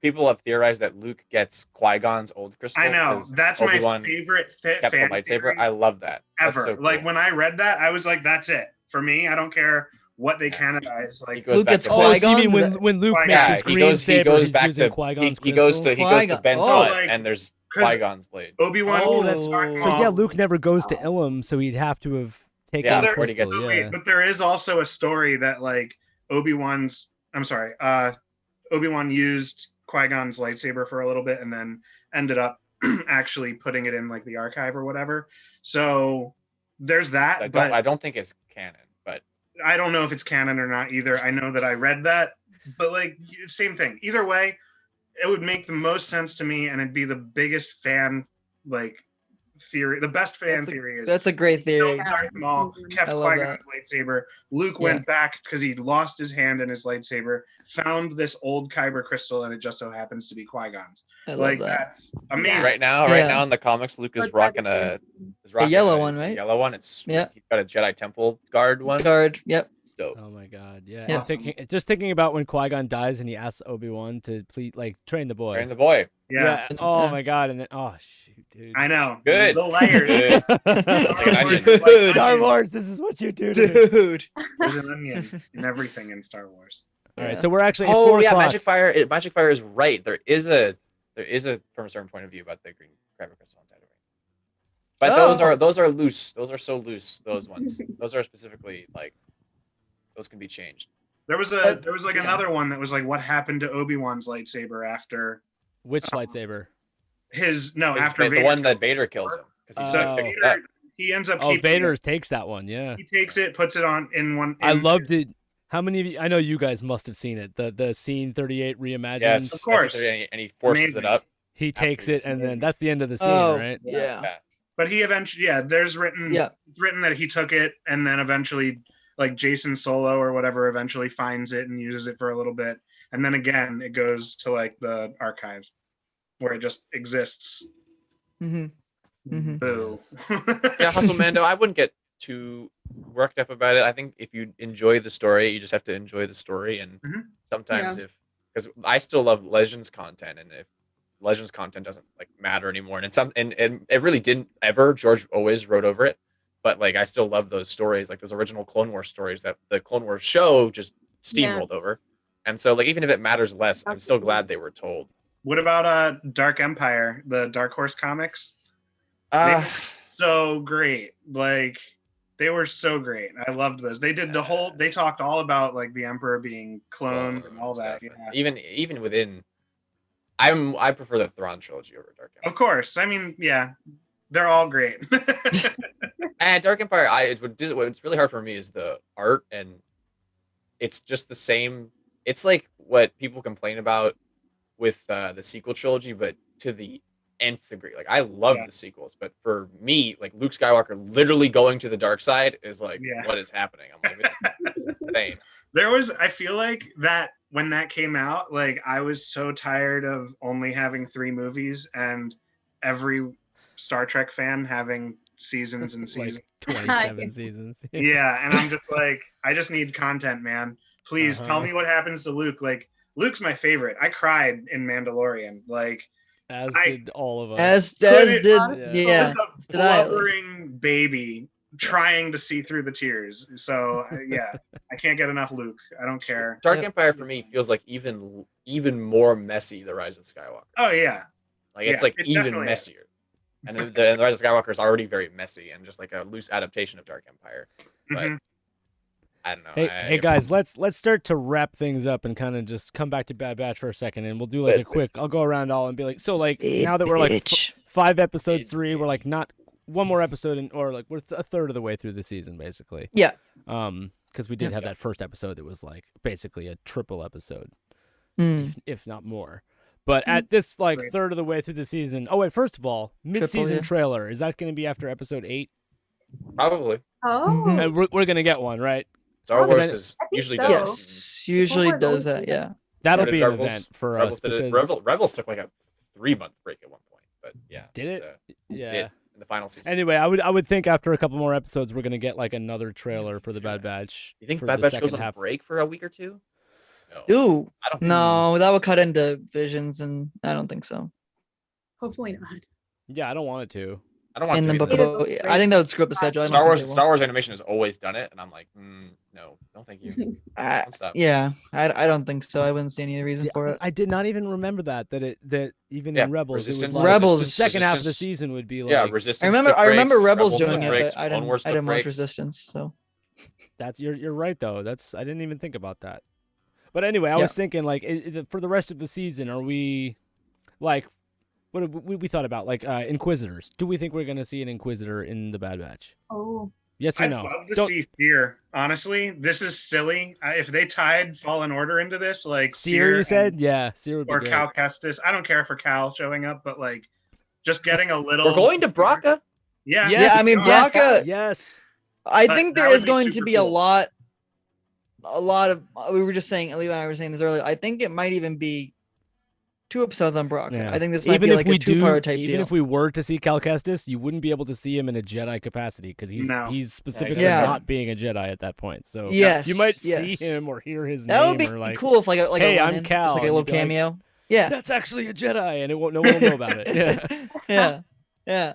people have theorized that Luke gets Qui-Gon's old crystal. I know 'cause that's Obi-Wan my favorite kept the fan lightsaber. theory I love that. That's ever. so cool. Like when I read that, I was like, "That's it for me." I don't care what they canonize. He Like, goes Luke back gets to Oh, so you Qui-Gon's, mean is when, that- when Luke Qui-Gon. makes yeah, his he green goes saber, he's back using to Qui-Gon's he goes to Qui-Gon. Ben's Oh, hut like, and there's 'cause Qui-Gon's blade. Obi-Wan. Oh, was that's talking so. about- Yeah, Luke never goes to Ilum, so he'd have to have taken Yeah, the where'd he get crystal. Wait, Yeah. but there is also a story that like Obi-Wan used Qui-Gon's lightsaber for a little bit and then ended up actually putting it in like the archive or whatever. So there's that, but I don't think it's canon, but I don't know if it's canon or not either. I know that I read that, but like same thing. Either way, it would make the most sense to me and it'd be the biggest fan like theory. The best fan That's a- theory is That's a great theory. Darth Maul kept I love Qui-Gon's lightsaber. Luke went back because he lost his hand in his lightsaber, found this old kyber crystal, and it just so happens to be Qui-Gon's. I love Like that. that's amazing. right now Yeah. in the comics, Luke is But rocking that's a yellow one, right? Yellow one. It's Yeah. He's got a Jedi Temple guard one. Guard. Yep. It's dope. Oh my god, yeah. Yeah. And thinking about when Qui-Gon dies and he asks Obi-Wan to please train the boy. Train the boy. Yeah, Oh Yeah. my god, and then shoot, dude. I know. Good. The layers. Good. Star Wars Dude. is like Star onion. Wars, this is what you do to me. Dude. There's an onion in everything in Star Wars. All right, Yeah. so we're actually it's Oh 4 yeah, o'clock. Magic Fire is right. There is a from a certain point of view about the green kyber crystal inside of it. But Oh. those are loose. Those are so loose. Those ones. Those are specifically like those can be changed. There was Yeah. another one that was like what happened to Obi-Wan's lightsaber after Which lightsaber? after The Vader one that kills him. Vader kills him because he Oh. just like, picks it up. Vader, he ends up Oh, keeping Vader it. takes that one, yeah. He takes it, puts it on in one. I in- loved it. How many of you? I know you guys must have seen it. The scene 38 reimagined. Yes, Of course. and he forces it Amazing. up. He takes Absolutely, it, and then amazing. that's the end of the scene, Oh, right? yeah. But he eventually, it's written that he took it, and then eventually, like Jason Solo or whatever, eventually finds it and uses it for a little bit, and then again it goes to like the archive, where it just exists. Mm-hmm. Mm-hmm. Boo. Yes. Yeah, Hustle Mando. I wouldn't get too worked up about it. I think if you enjoy the story, you just have to enjoy the story. And Mhm. sometimes because I still love Legends content, and if Legends content doesn't like matter anymore, and it really didn't ever. George always wrote over it, but like I still love those stories, like those original Clone Wars stories that the Clone Wars show just steamrolled over. And so like even if it matters less, I'm still glad they were told. What about Dark Empire, the Dark Horse comics? So great. Like they were so great. I loved those. They did they talked all about like the Emperor being cloned and all that. stuff. Yeah. Even within, I prefer the Thrawn trilogy over Dark Empire. Of course. I mean, yeah, they're all great. And Dark Empire, what's really hard for me is the art, and it's just the same. It's like what people complain about with the sequel trilogy, but to the nth degree. Like I love the sequels, but for me, like Luke Skywalker literally going to the dark side is like, what is happening? I'm like, it's insane. I feel like that when that came out, like I was so tired of only having 3 movies and every Star Trek fan having seasons and seasons. Like 27 seasons. Yeah, and I'm just like, I just need content, man. Please tell me what happens to Luke. Like, Luke's my favorite. I cried in Mandalorian. Like, As did all of us. As Couldn't- did yeah. just a Did I at least. blubbering baby trying to see through the tears. So yeah, I can't get enough Luke. I don't care. Dark Empire for me feels like even more messy. The Rise of Skywalker. Oh yeah, Like it's Yeah, like it even definitely is. messier. And the Rise of Skywalker is already very messy and just like a loose adaptation of Dark Empire. But Mhm. I don't know. Hey guys, let's start to wrap things up and kind of just come back to Bad Batch for a second, and we'll do like a quick. I'll go around all and be like, so like now that we're like 5 episodes through, we're like not one more episode, or like we're a third of the way through the season basically. Yeah. Because we did have that first episode that was like basically a triple episode, Mm. if not more. But at this like Right. third of the way through the season, oh wait, first of all, mid-season yeah. trailer, is that going to be after episode 8? Probably Oh, Mhm. And we're going to get one, right? Star Wars I is think usually so. does. Yes, usually Before does those that. Yeah. That'll Did be an Rebels- event for Rebels us did it. because Rebels took like a 3-month break at one point, but yeah. Did it's, it? it Yeah. did in the final season. Anyway, I would think after a couple more episodes, we're gonna get like another trailer for the Sure. Bad Batch. You think for Bad the Batch second goes on half. break for a week or two? No. Ooh, I don't think no, that would cut into Visions, and I don't think so. hopefully not. Yeah, I don't want it to. I don't want In to the do book that. of I think that would screw up the schedule. I don't Star think Wars they will. Star Wars animation has always done it, and I'm like, no, thank you. Don't stop. Yeah, I don't think so. I wouldn't see any reason for it. I did not even remember that even Yeah, in Rebels, it was Resistance- like Rebels- the second half of the Resistance- season would be like Yeah, Resistance. I remember took Rebels breaks, doing took it, breaks, but I Clone didn't Wars took watch breaks. Resistance. So that's you're right though. That's I didn't even think about that. But anyway, I was thinking like for the rest of the season, are we like what have we thought about like Inquisitors? Do we think we're gonna see an Inquisitor in the Bad Batch? Oh, Yes or I'd no? love to Don't- see Seer. Honestly, this is silly. If they tied Fallen Order into this, like Seer, you and- said? Yeah, Seer would be or great. Cal Kestis. I don't care for Cal showing up, but like just getting a little. We're going to Braca. Yeah. Yes, Yeah, I mean, yes, Braca- Yes. I But think that there would is be going to super be a cool. lot of. We were just saying, Levi and I were saying this earlier. I think it might even be 2 episodes on Brock. Yeah. I think this might be like a 2-part type even deal. if we were to see Cal Kestis, you wouldn't be able to see him in a Jedi capacity because he's specifically Yeah. not being a Jedi at that point. So Yes, you might see yes. him or hear his That would name be or like, cool if like a hey, I'm run-in, Cal, just like a and little you'd be like, cameo. Yeah. that's actually a Jedi, and no one will know about it. Yeah, Yeah. Yeah.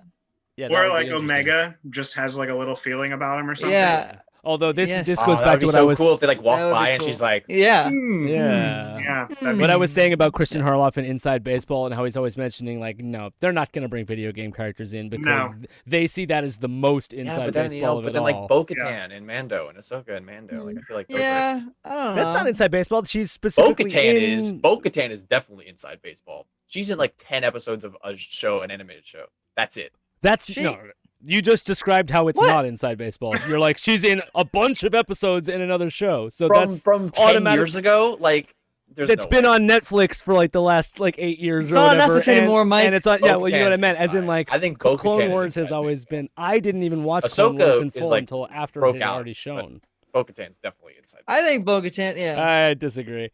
yeah. that Or would like be interesting. Omega just has like a little feeling about him or something. Yeah. Although this Yes. this Oh, goes that back would to be what so I was cool if they like That walk would be by and cool. she's like, Yeah. yeah. Yeah. What I was saying about Christian Harloff and Inside Baseball and how he's always mentioning like, no, they're not going to bring video game characters in because they see that as the most yeah, Inside but then Baseball of but it then all. like Bo-Katan and Mando and Ahsoka and Mando. Like I feel like those are Yeah. I don't know. That's not Inside Baseball. She's specifically in... Bo-Katan is definitely Inside Baseball. She's in like 10 episodes of a show, an animated show. That's it. That's She- no. You just described how it's What? not Inside Baseball. You're like she's in a bunch of episodes in another show. So From that's from 10 automatic- years ago, like there's it's no been way. on Netflix for like the last like 8 years It's or not on whatever. Netflix anymore, Mike. And it's on well, you know what I Bo-Katan's meant, as in inside. like I think Clone Bo-Katan Wars is has inside always Baseball. been. I didn't even watch Clone Ahsoka Wars in is, full like, until after it broke had out, already but- shown. Bo-Katan's definitely Inside. I think Bo-Katan, yeah. I disagree.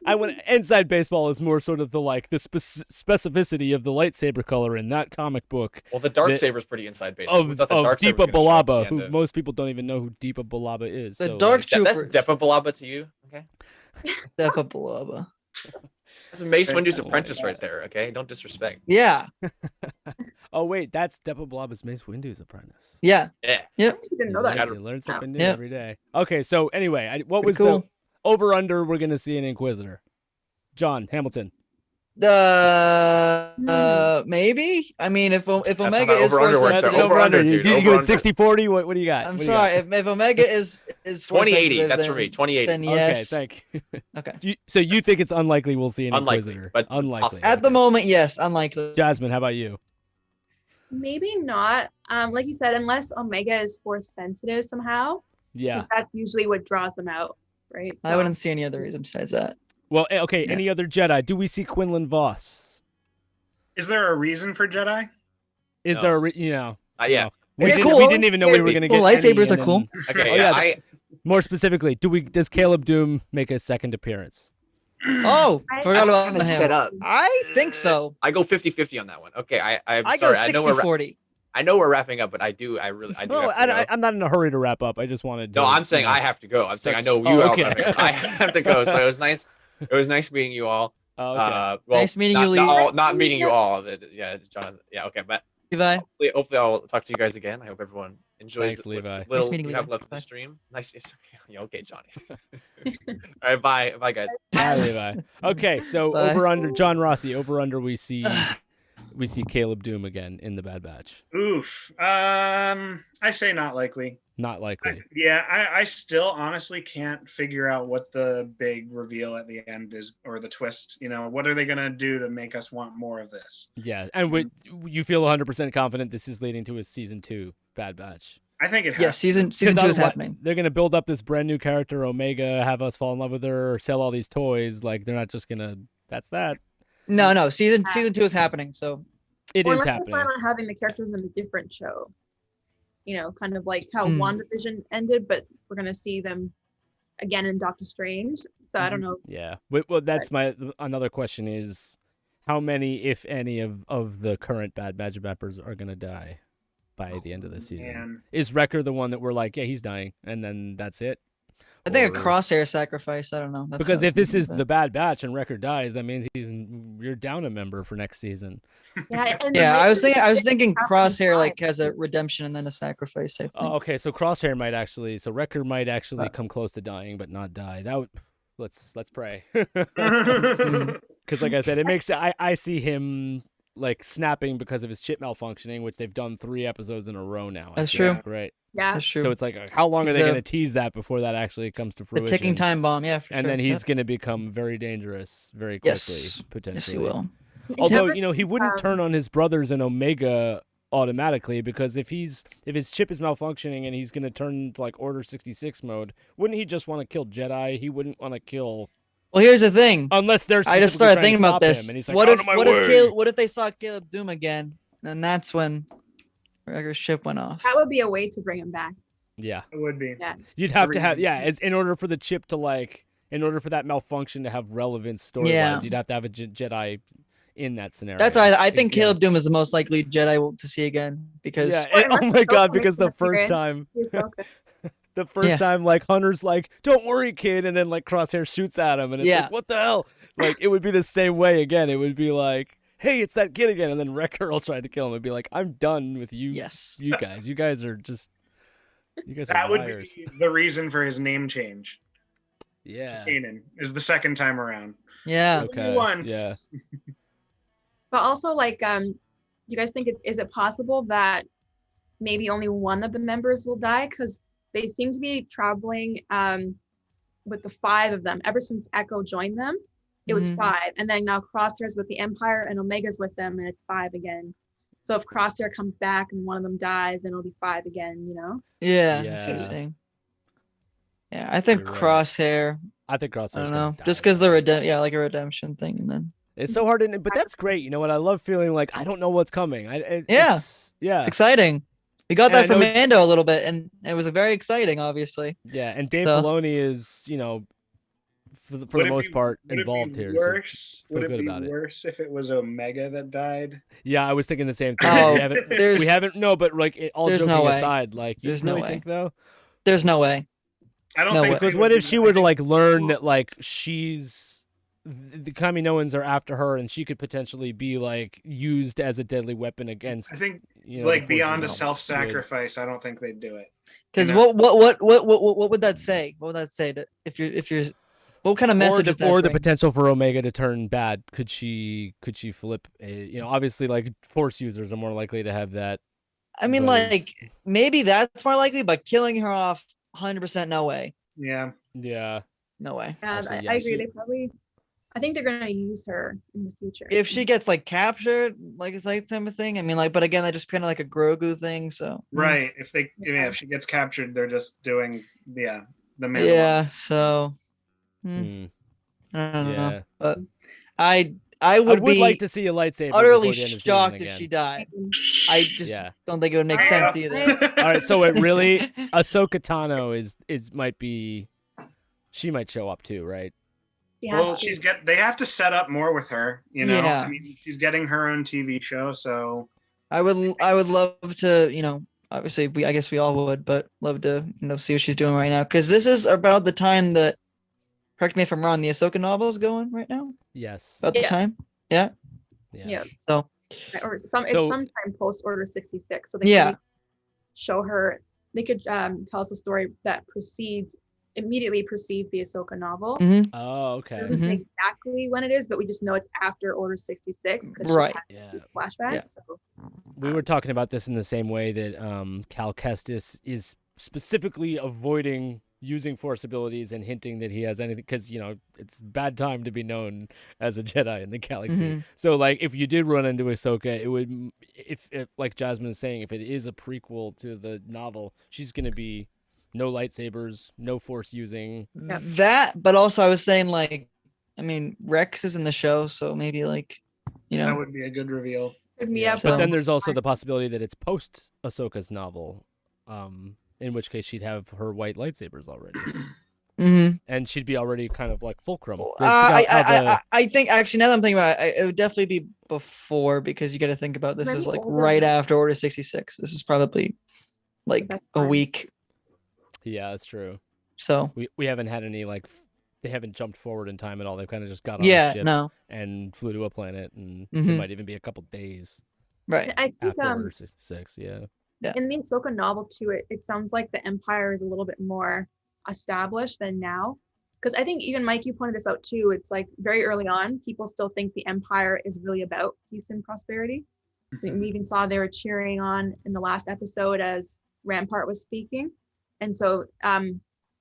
I went Inside Baseball is more sort of the like the specificity of the lightsaber color in that comic book Well, the dark saber's pretty Inside Baseball. We of thought the dark saber Deepa was gonna show up at the Balaba, end who of- most people don't even know who Deepa Balaba is. The so, Dark like, That's Troopers. Depa Balaba to you, okay? Step up below. That's Mace Windu's Oh my apprentice God. right there, okay? Don't disrespect. Yeah. oh wait, that's Deepa Balaba's Mace Windu's apprentice. Yeah. Yeah. I actually didn't know that. Gotta- You learn something new Yeah. every day. Okay, so anyway, what Pretty was cool. the over under? We're gonna see an Inquisitor. John Hamilton. Maybe. I mean, if That's Omega not is over under force works, That's so an sensitive, over-under, You, dude, you over-under. going 60-40? What do you got? I'm What do you sorry. got? If Omega is force 2080, sensitive, that's for me. then- 2080. Then yes. Okay, thank you. Okay. So you think it's unlikely we'll see an Unlikely, Inquisitor? but Unlikely. possible. At the okay. moment, yes. Unlikely. Jasmine, how about you? Maybe not. Like you said, unless Omega is force sensitive somehow. Yeah. 'cause that's usually what draws them out, right? I wouldn't see any other reason besides that. Well, okay. Yeah. Any other Jedi? Do we see Quinlan Voss? Is there a reason for Jedi? Is No. there? You know, Yeah. no. We It's didn't. cool. We didn't even know we were gonna get Well, any, lightsabers and are cool. then- Okay, Oh, yeah, yeah, More specifically, does Caleb Doom make a second appearance? Oh, I- forgot that's about kind him. of set up. I think so. I go 50-50 on that one. Okay, I'm I go sorry. I know 60-40. we're wrapping up, but I do No, have to go. I'm not in a hurry to wrap up. I just wanted to. No, I'm saying you know, I have to go. I'm saying I start- know you Oh, all okay. wrapping up. I have to go. So it was nice. It was nice meeting you all. Oh, okay. Well, Nice meeting not, you, not, Lee. all, not meeting you all. Yeah, Jonathan. Yeah, okay, but Levi. hopefully I'll talk to you guys again. I hope everyone enjoys Thanks, the Levi. little Nice meeting we you, have Levi. left of Bye. the stream. Nice. Yeah, okay, Johnny. All right, bye, guys. Bye, Levi. Okay, so Bye. over under John Rossi. Over under we see Caleb Doom again in the Bad Batch. Oof. I say not likely. Not likely. I still honestly can't figure out what the big reveal at the end is, or the twist. You know, what are they gonna do to make us want more of this? Yeah, and you feel 100% confident this is leading to a season 2 Bad Batch. I think it has. Yes, season 2 is otherwise, happening. They're gonna build up this brand new character, Omega, have us fall in love with her, or sell all these toys. Like they're not just gonna. That's that. No, season 2 is happening. So It Or is unless they happening. plan on having the characters in a different show. You know, kind of like how Mm. WandaVision ended, but we're gonna see them again in Doctor Strange. So I don't know. Yeah. Well, that's another question is how many, if any, of the current Bad Batch members are gonna die by the end of the season? Man. Is Wrecker the one that we're like, yeah, he's dying, and then that's it? I think a Or- crosshair sacrifice. I don't know. That's Because what I if was this is thinking the Bad Batch and Wrecker dies, that means you're down a member for next season. Yeah, and yeah, I was maybe thinking half of crosshair the like time. has a redemption and then a sacrifice. I think. Oh, okay, so Crosshair might actually, so Wrecker might actually Uh. come close to dying, but not die. That would, let's pray. Mm. Because like I said, it makes I see him like snapping because of his chip malfunctioning, which they've done 3 episodes in a row now. I That's feel true. like, right? Yeah. That's true. So it's like, how long are He's they a- going to tease that before that actually comes to a fruition? ticking time bomb. Yeah, for And sure. then he's Yep. going to become very dangerous very quickly, Yes. potentially. Yes, he will. Although, you know, he wouldn't um, turn on his brothers in Omega automatically, because if his chip is malfunctioning and he's going to turn to like Order 66 mode, wouldn't he just want to kill Jedi? He wouldn't want to kill, Well, here's the thing. unless they're I just specifically started trying to thinking about stop him, this. and he's like, What "Out if of my what way." what if they saw Caleb Doom again? And that's when Wrecker's ship went off. That would be a way to bring him back. Yeah, It would be. you'd have to have, Everything. yeah, as in order for the chip to like in order for that malfunction to have relevance story-wise, Yeah. you'd have to have a Jedi in that scenario. That's why I think Yeah. Caleb Doom is the most likely Jedi to see again because Yeah. Well, Oh unless my Ahsoka God! makes Because an the first appearance, time, Ahsoka. the first time, like Hunter's like, "Don't worry, kid," and then like Crosshair shoots at him, and it's Yeah. like, "What the hell?" Like it would be the same way again. It would be like, "Hey, it's that kid again," and then Wrecker will try to kill him and be like, "I'm done with you. yes. You guys. You guys are just. You guys are That would liars." be the reason for his name change. Yeah. Kanan is the second time around. Yeah. Okay. Once. Yeah. But also, like, do you guys think is it possible that maybe only one of the members will die? Because they seem to be traveling with the 5 of them ever since Echo joined them. It was Mhm. 5, and then now Crosshair's with the Empire and Omega's with them, and it's 5 again. So if Crosshair comes back and one of them dies, then it'll be 5 again. You know? Yeah. That's what you're Yeah. saying. Yeah, I think You're right. Crosshair. I think I Crosshair's don't gonna know, die, just because though. like a redemption thing, and then It's so hard, but that's great. You know what? I love feeling like I don't know what's coming. Yeah. Yeah. it's exciting. We got And that I from know- Mando a little bit, and it was very exciting, obviously. Yeah, and Dave So- Filoni is, for the Would it most be- part would it be involved here. So Worse? feel Would it good be about it. worse if it was Omega that died? yeah, I was thinking the same thing. Oh, we haven't, there's- we haven't. No, but like all there's joking no way. aside, like you There's no really way. think though? There's no way. I don't No, think. Because they what would if do she that. were I to think- like learn that like the Kaminoans are after her, and she could potentially be like used as a deadly weapon against. I think the like forces beyond a of good. self-sacrifice, I don't think they'd do it. Because You know? what would that say? What would that say that if you're what kind of Or message the, would that or the bring? potential for Omega to turn bad. Could she flip? Obviously, like Force users are more likely to have that. I mean, but like maybe that's more likely, but killing her off, 100% no way, Yeah. Yeah. no way. Actually, yeah, I agree. she- They probably. I think they're gonna use her in the future. If she gets like captured, like it's like type of thing. I mean, like, but again, that just kind of like a Grogu thing. So Right. If she gets captured, they're just doing the Mandalorian. yeah. So Hmm. I don't know, Yeah. but I I would would be like to see a lightsaber. utterly before the end of the season shocked if again. she died. I just Yeah. don't think it would make sense either. All right, so it really Ahsoka Tano is might be. She might show up too, right? Yeah, Well, they have to set up more with her, you know. Yeah. I mean, she's getting her own TV show, so I would love to, obviously I guess we all would, but love to, see what she's doing right now. Because this is about the time that, correct me if I'm wrong, the Ahsoka novel is going right now? Yes. About the Yeah. time? Yeah. Yeah. So or it's So- sometime post Order 66. So they Yeah. could show her. They could tell us a story that immediately precedes the Ahsoka novel. mhm. Oh, It okay. doesn't say exactly when it is, but we just know it's after Order 66 because Right. she Yeah. has these flashbacks. Yeah. So We were talking about this in the same way that Cal Kestis is specifically avoiding using Force abilities and hinting that he has anything because it's bad time to be known as a Jedi in the galaxy. Mhm. So like if you did run into Ahsoka, it would if like Jasmine is saying, if it is a prequel to the novel, she's gonna be no lightsabers, no Force using. Yeah. That, but also I was saying Rex is in the show, so maybe that would be a good reveal. could meet Yeah, up so- but with then there's also the possibility that it's post Ahsoka's novel, in which case she'd have her white lightsabers already, Mhm. and she'd be already kind of like fulcrum. I think actually now that I'm thinking about it, it would definitely be before because you got to think about this Maybe is like older right than- after Order 66. This is probably like That's a fine. week. Yeah, that's true. So We haven't had any they haven't jumped forward in time at all. They've kind of just got on a yeah, ship no, and flew to a planet, and it Mhm. might even be a couple days right. I think after Order 66. Yeah. in the Ahsoka novel too, it sounds like the Empire is a little bit more established than now. Because I think even Mike, you pointed this out too. It's like very early on, people still think the Empire is really about peace and prosperity. So we even saw they were cheering on in the last episode as Rampart was speaking. And so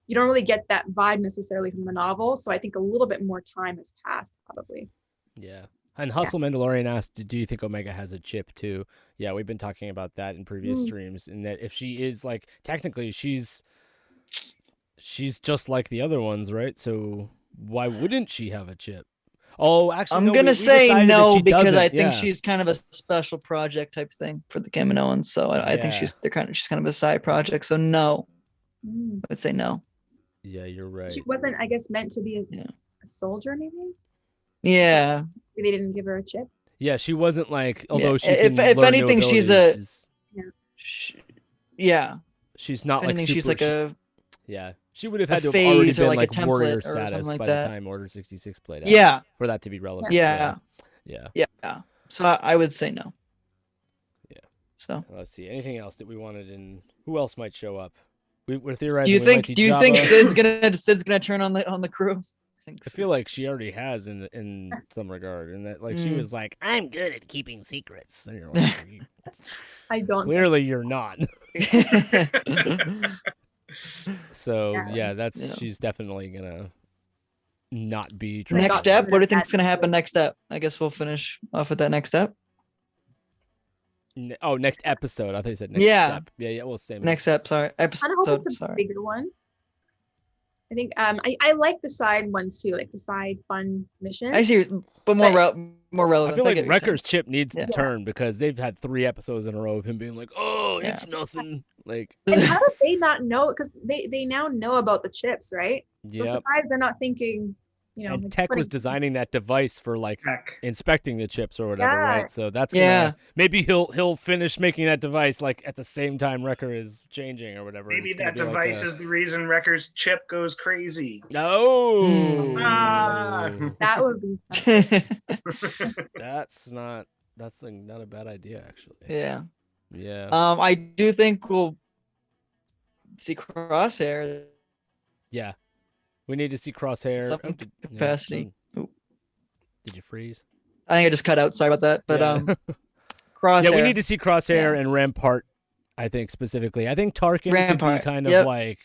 you don't really get that vibe necessarily from the novel. So I think a little bit more time has passed probably. Yeah. And Hustle Mandalorian asked, do you think Omega has a chip too? Yeah, we've been talking about that in previous streams, and that if she is like technically she's just like the other ones, right? So why wouldn't she have a chip? Oh, actually, I'm no, gonna we say decided that no she because doesn't. I think Yeah. she's kind of a special project type thing for the Kaminoans. So I think Yeah. she's kind of a side project. So no, Mm. I would say no. Yeah, you're right. She wasn't, I guess, meant to be Yeah. a soldier, maybe. Yeah. Maybe they didn't give her a chip. Yeah, she wasn't like, although Yeah, she if- can if learn new anything, she's abilities, Yeah. she's not If like anything, super. she's like a Yeah, she would have a had to have already phase or been like a like warrior template or status something like by that. the time Order 66 played out. yeah. for that to be relevant. Yeah. Yeah. Yeah. So I would say no. Yeah. So Let's see. Anything else that we wanted, and who else might show up? We're theorizing. do you we think might see do you think Jabba. Sid's gonna turn on the crew? I feel like she already has in some regard, and that like she Mm. was like, "I'm good at keeping secrets." And you're like, I don't. clearly you're not. So yeah, that's Yeah. she's definitely gonna not be. Next step. What do you think's gonna happen next step? I guess we'll finish off with that next step. Oh, next episode. I thought you said next Yeah. step. Yeah, we'll say Next step. Sorry, I kind of hope episode. it's a Sorry. bigger one. I think I like the side ones too, like the side fun missions. I see, but more more I relevant. feel like get what you're Wrecker's chip needs Yeah. to turn because they've had 3 episodes in a row of him being like, "Oh, Yeah. it's nothing." Like, And how did they not know? Because they now know about the chips, right? So I'm yeah. surprised they're not thinking, And like, Tech was putting- designing that device for like Heck. inspecting the chips or whatever, Yeah. right? So that's Yeah. gonna maybe he'll finish making that device like at the same time Wrecker is changing or whatever. and Maybe it's gonna that be like device a- is the reason Wrecker's chip goes crazy. No. Ah. That would be something. saying. That's not not a bad idea actually. Yeah. Yeah. I do think we'll see Crosshair. Yeah. We need to see Crosshair. Some capacity. Ooh. Did you freeze? I think I just cut out. Sorry about that. But Yeah. Crosshair. Yeah, we need to see Crosshair Yeah. and Rampart, I think specifically. I think Tarkin could be Rampart, kind of yep. like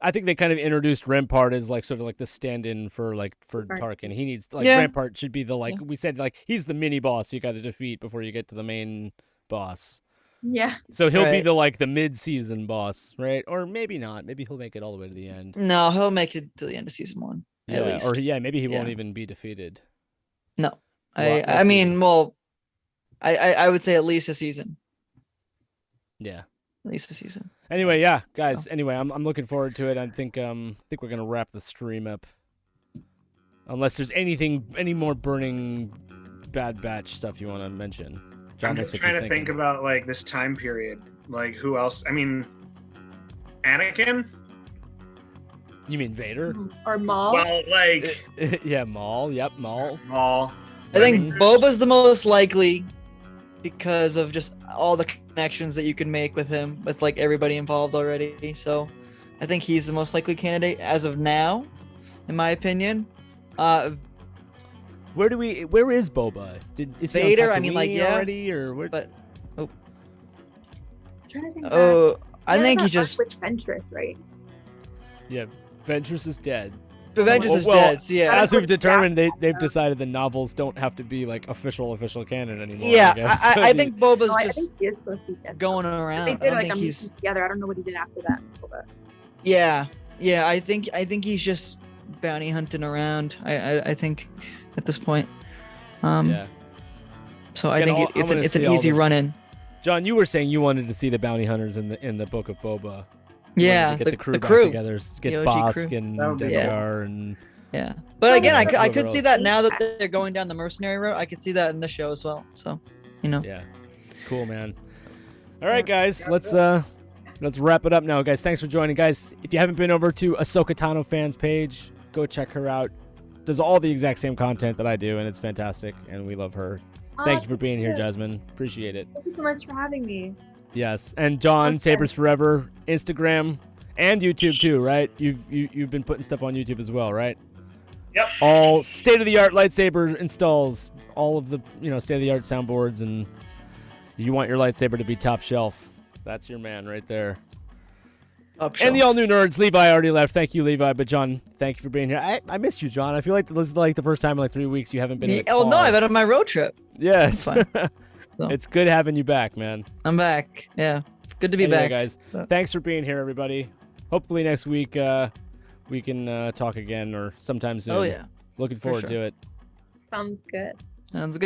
I think they kind of introduced Rampart as like sort of like the stand-in for Tarkin. He needs like Yeah. Rampart should be the like we said like he's the mini boss you got to defeat before you get to the main boss. Yeah. So he'll be Right. the like the mid-season boss, right? Or maybe not. Maybe he'll make it all the way to the end. No, he'll make it to the end of season 1. At Yeah, least. or maybe he won't Yeah. even be defeated. No. We'll I see. mean, well, I would say at least a season. Yeah. At least a season. Anyway, yeah, guys. Anyway, I'm looking forward to it. I think we're gonna wrap the stream up. Unless there's any more burning Bad Batch stuff you want to mention. John I'm looks just like he's trying to think thinking. about like this time period. Like who else? I mean, Anakin. You mean Vader? Or Maul. Well, like Yeah, Maul. Yep, Maul. Maul. I think mean, Boba's the most likely because of just all the connections that you can make with him, with like everybody involved already. So I think he's the most likely candidate as of now, in my opinion. Where is Boba? Is he on Vader, I mean, like, Tatooine yeah, already or where? but I'm trying to think back. oh, I Yeah, think he that just arc with Ventress, right? Yeah, Ventress is dead. Avengers is well, dead. So yeah, As we've determined, they've decided the novels don't have to be like official canon anymore. yeah. I guess. I think Boba's No, I just think he is supposed to be dead. going They around. I did don't like think a he's. mission together. I don't know what he did after that. But Yeah, I think he's just bounty hunting around. I think at this point. Yeah. So I Again, think I'm gonna it's see an all easy the- run in. John, you were saying you wanted to see the bounty hunters in the book of Boba. You Yeah, wanted to get the crew the back crew. together, get The OG Bosk crew. and That would be Dengar and Yeah, but again, I Yeah. could see that now that they're going down the mercenary route. I could see that in the show as well. So, yeah, cool, man. All right, guys, let's wrap it up now, guys. Thanks for joining, guys. If you haven't been over to Ahsoka Tano fans page, go check her out. Does all the exact same content that I do, and it's fantastic, and we love her. Thank you for being here, Jasmine. Appreciate it. Thank you so much for having me. Yes, and John, Okay. Sabers Forever, Instagram and YouTube too, right? You've been putting stuff on YouTube as well, right? Yep. All state-of-the-art lightsaber installs, all of the state-of-the-art soundboards, and you want your lightsaber to be top shelf. That's your man right there. And the all-new nerds, Levi already left. Thank you, Levi. But John, thank you for being here. I missed you, John. I feel like this is like the first time in like 3 weeks you haven't been. in a oh no, car. I've been on my road trip. Yes. That's fine. So. It's good having you back, man. I'm back. Yeah, good to be Anyway, back, guys. So. Thanks for being here, everybody. Hopefully next week we can talk again or sometime soon. Oh yeah, Looking forward sure. to it. Sounds good. sounds good.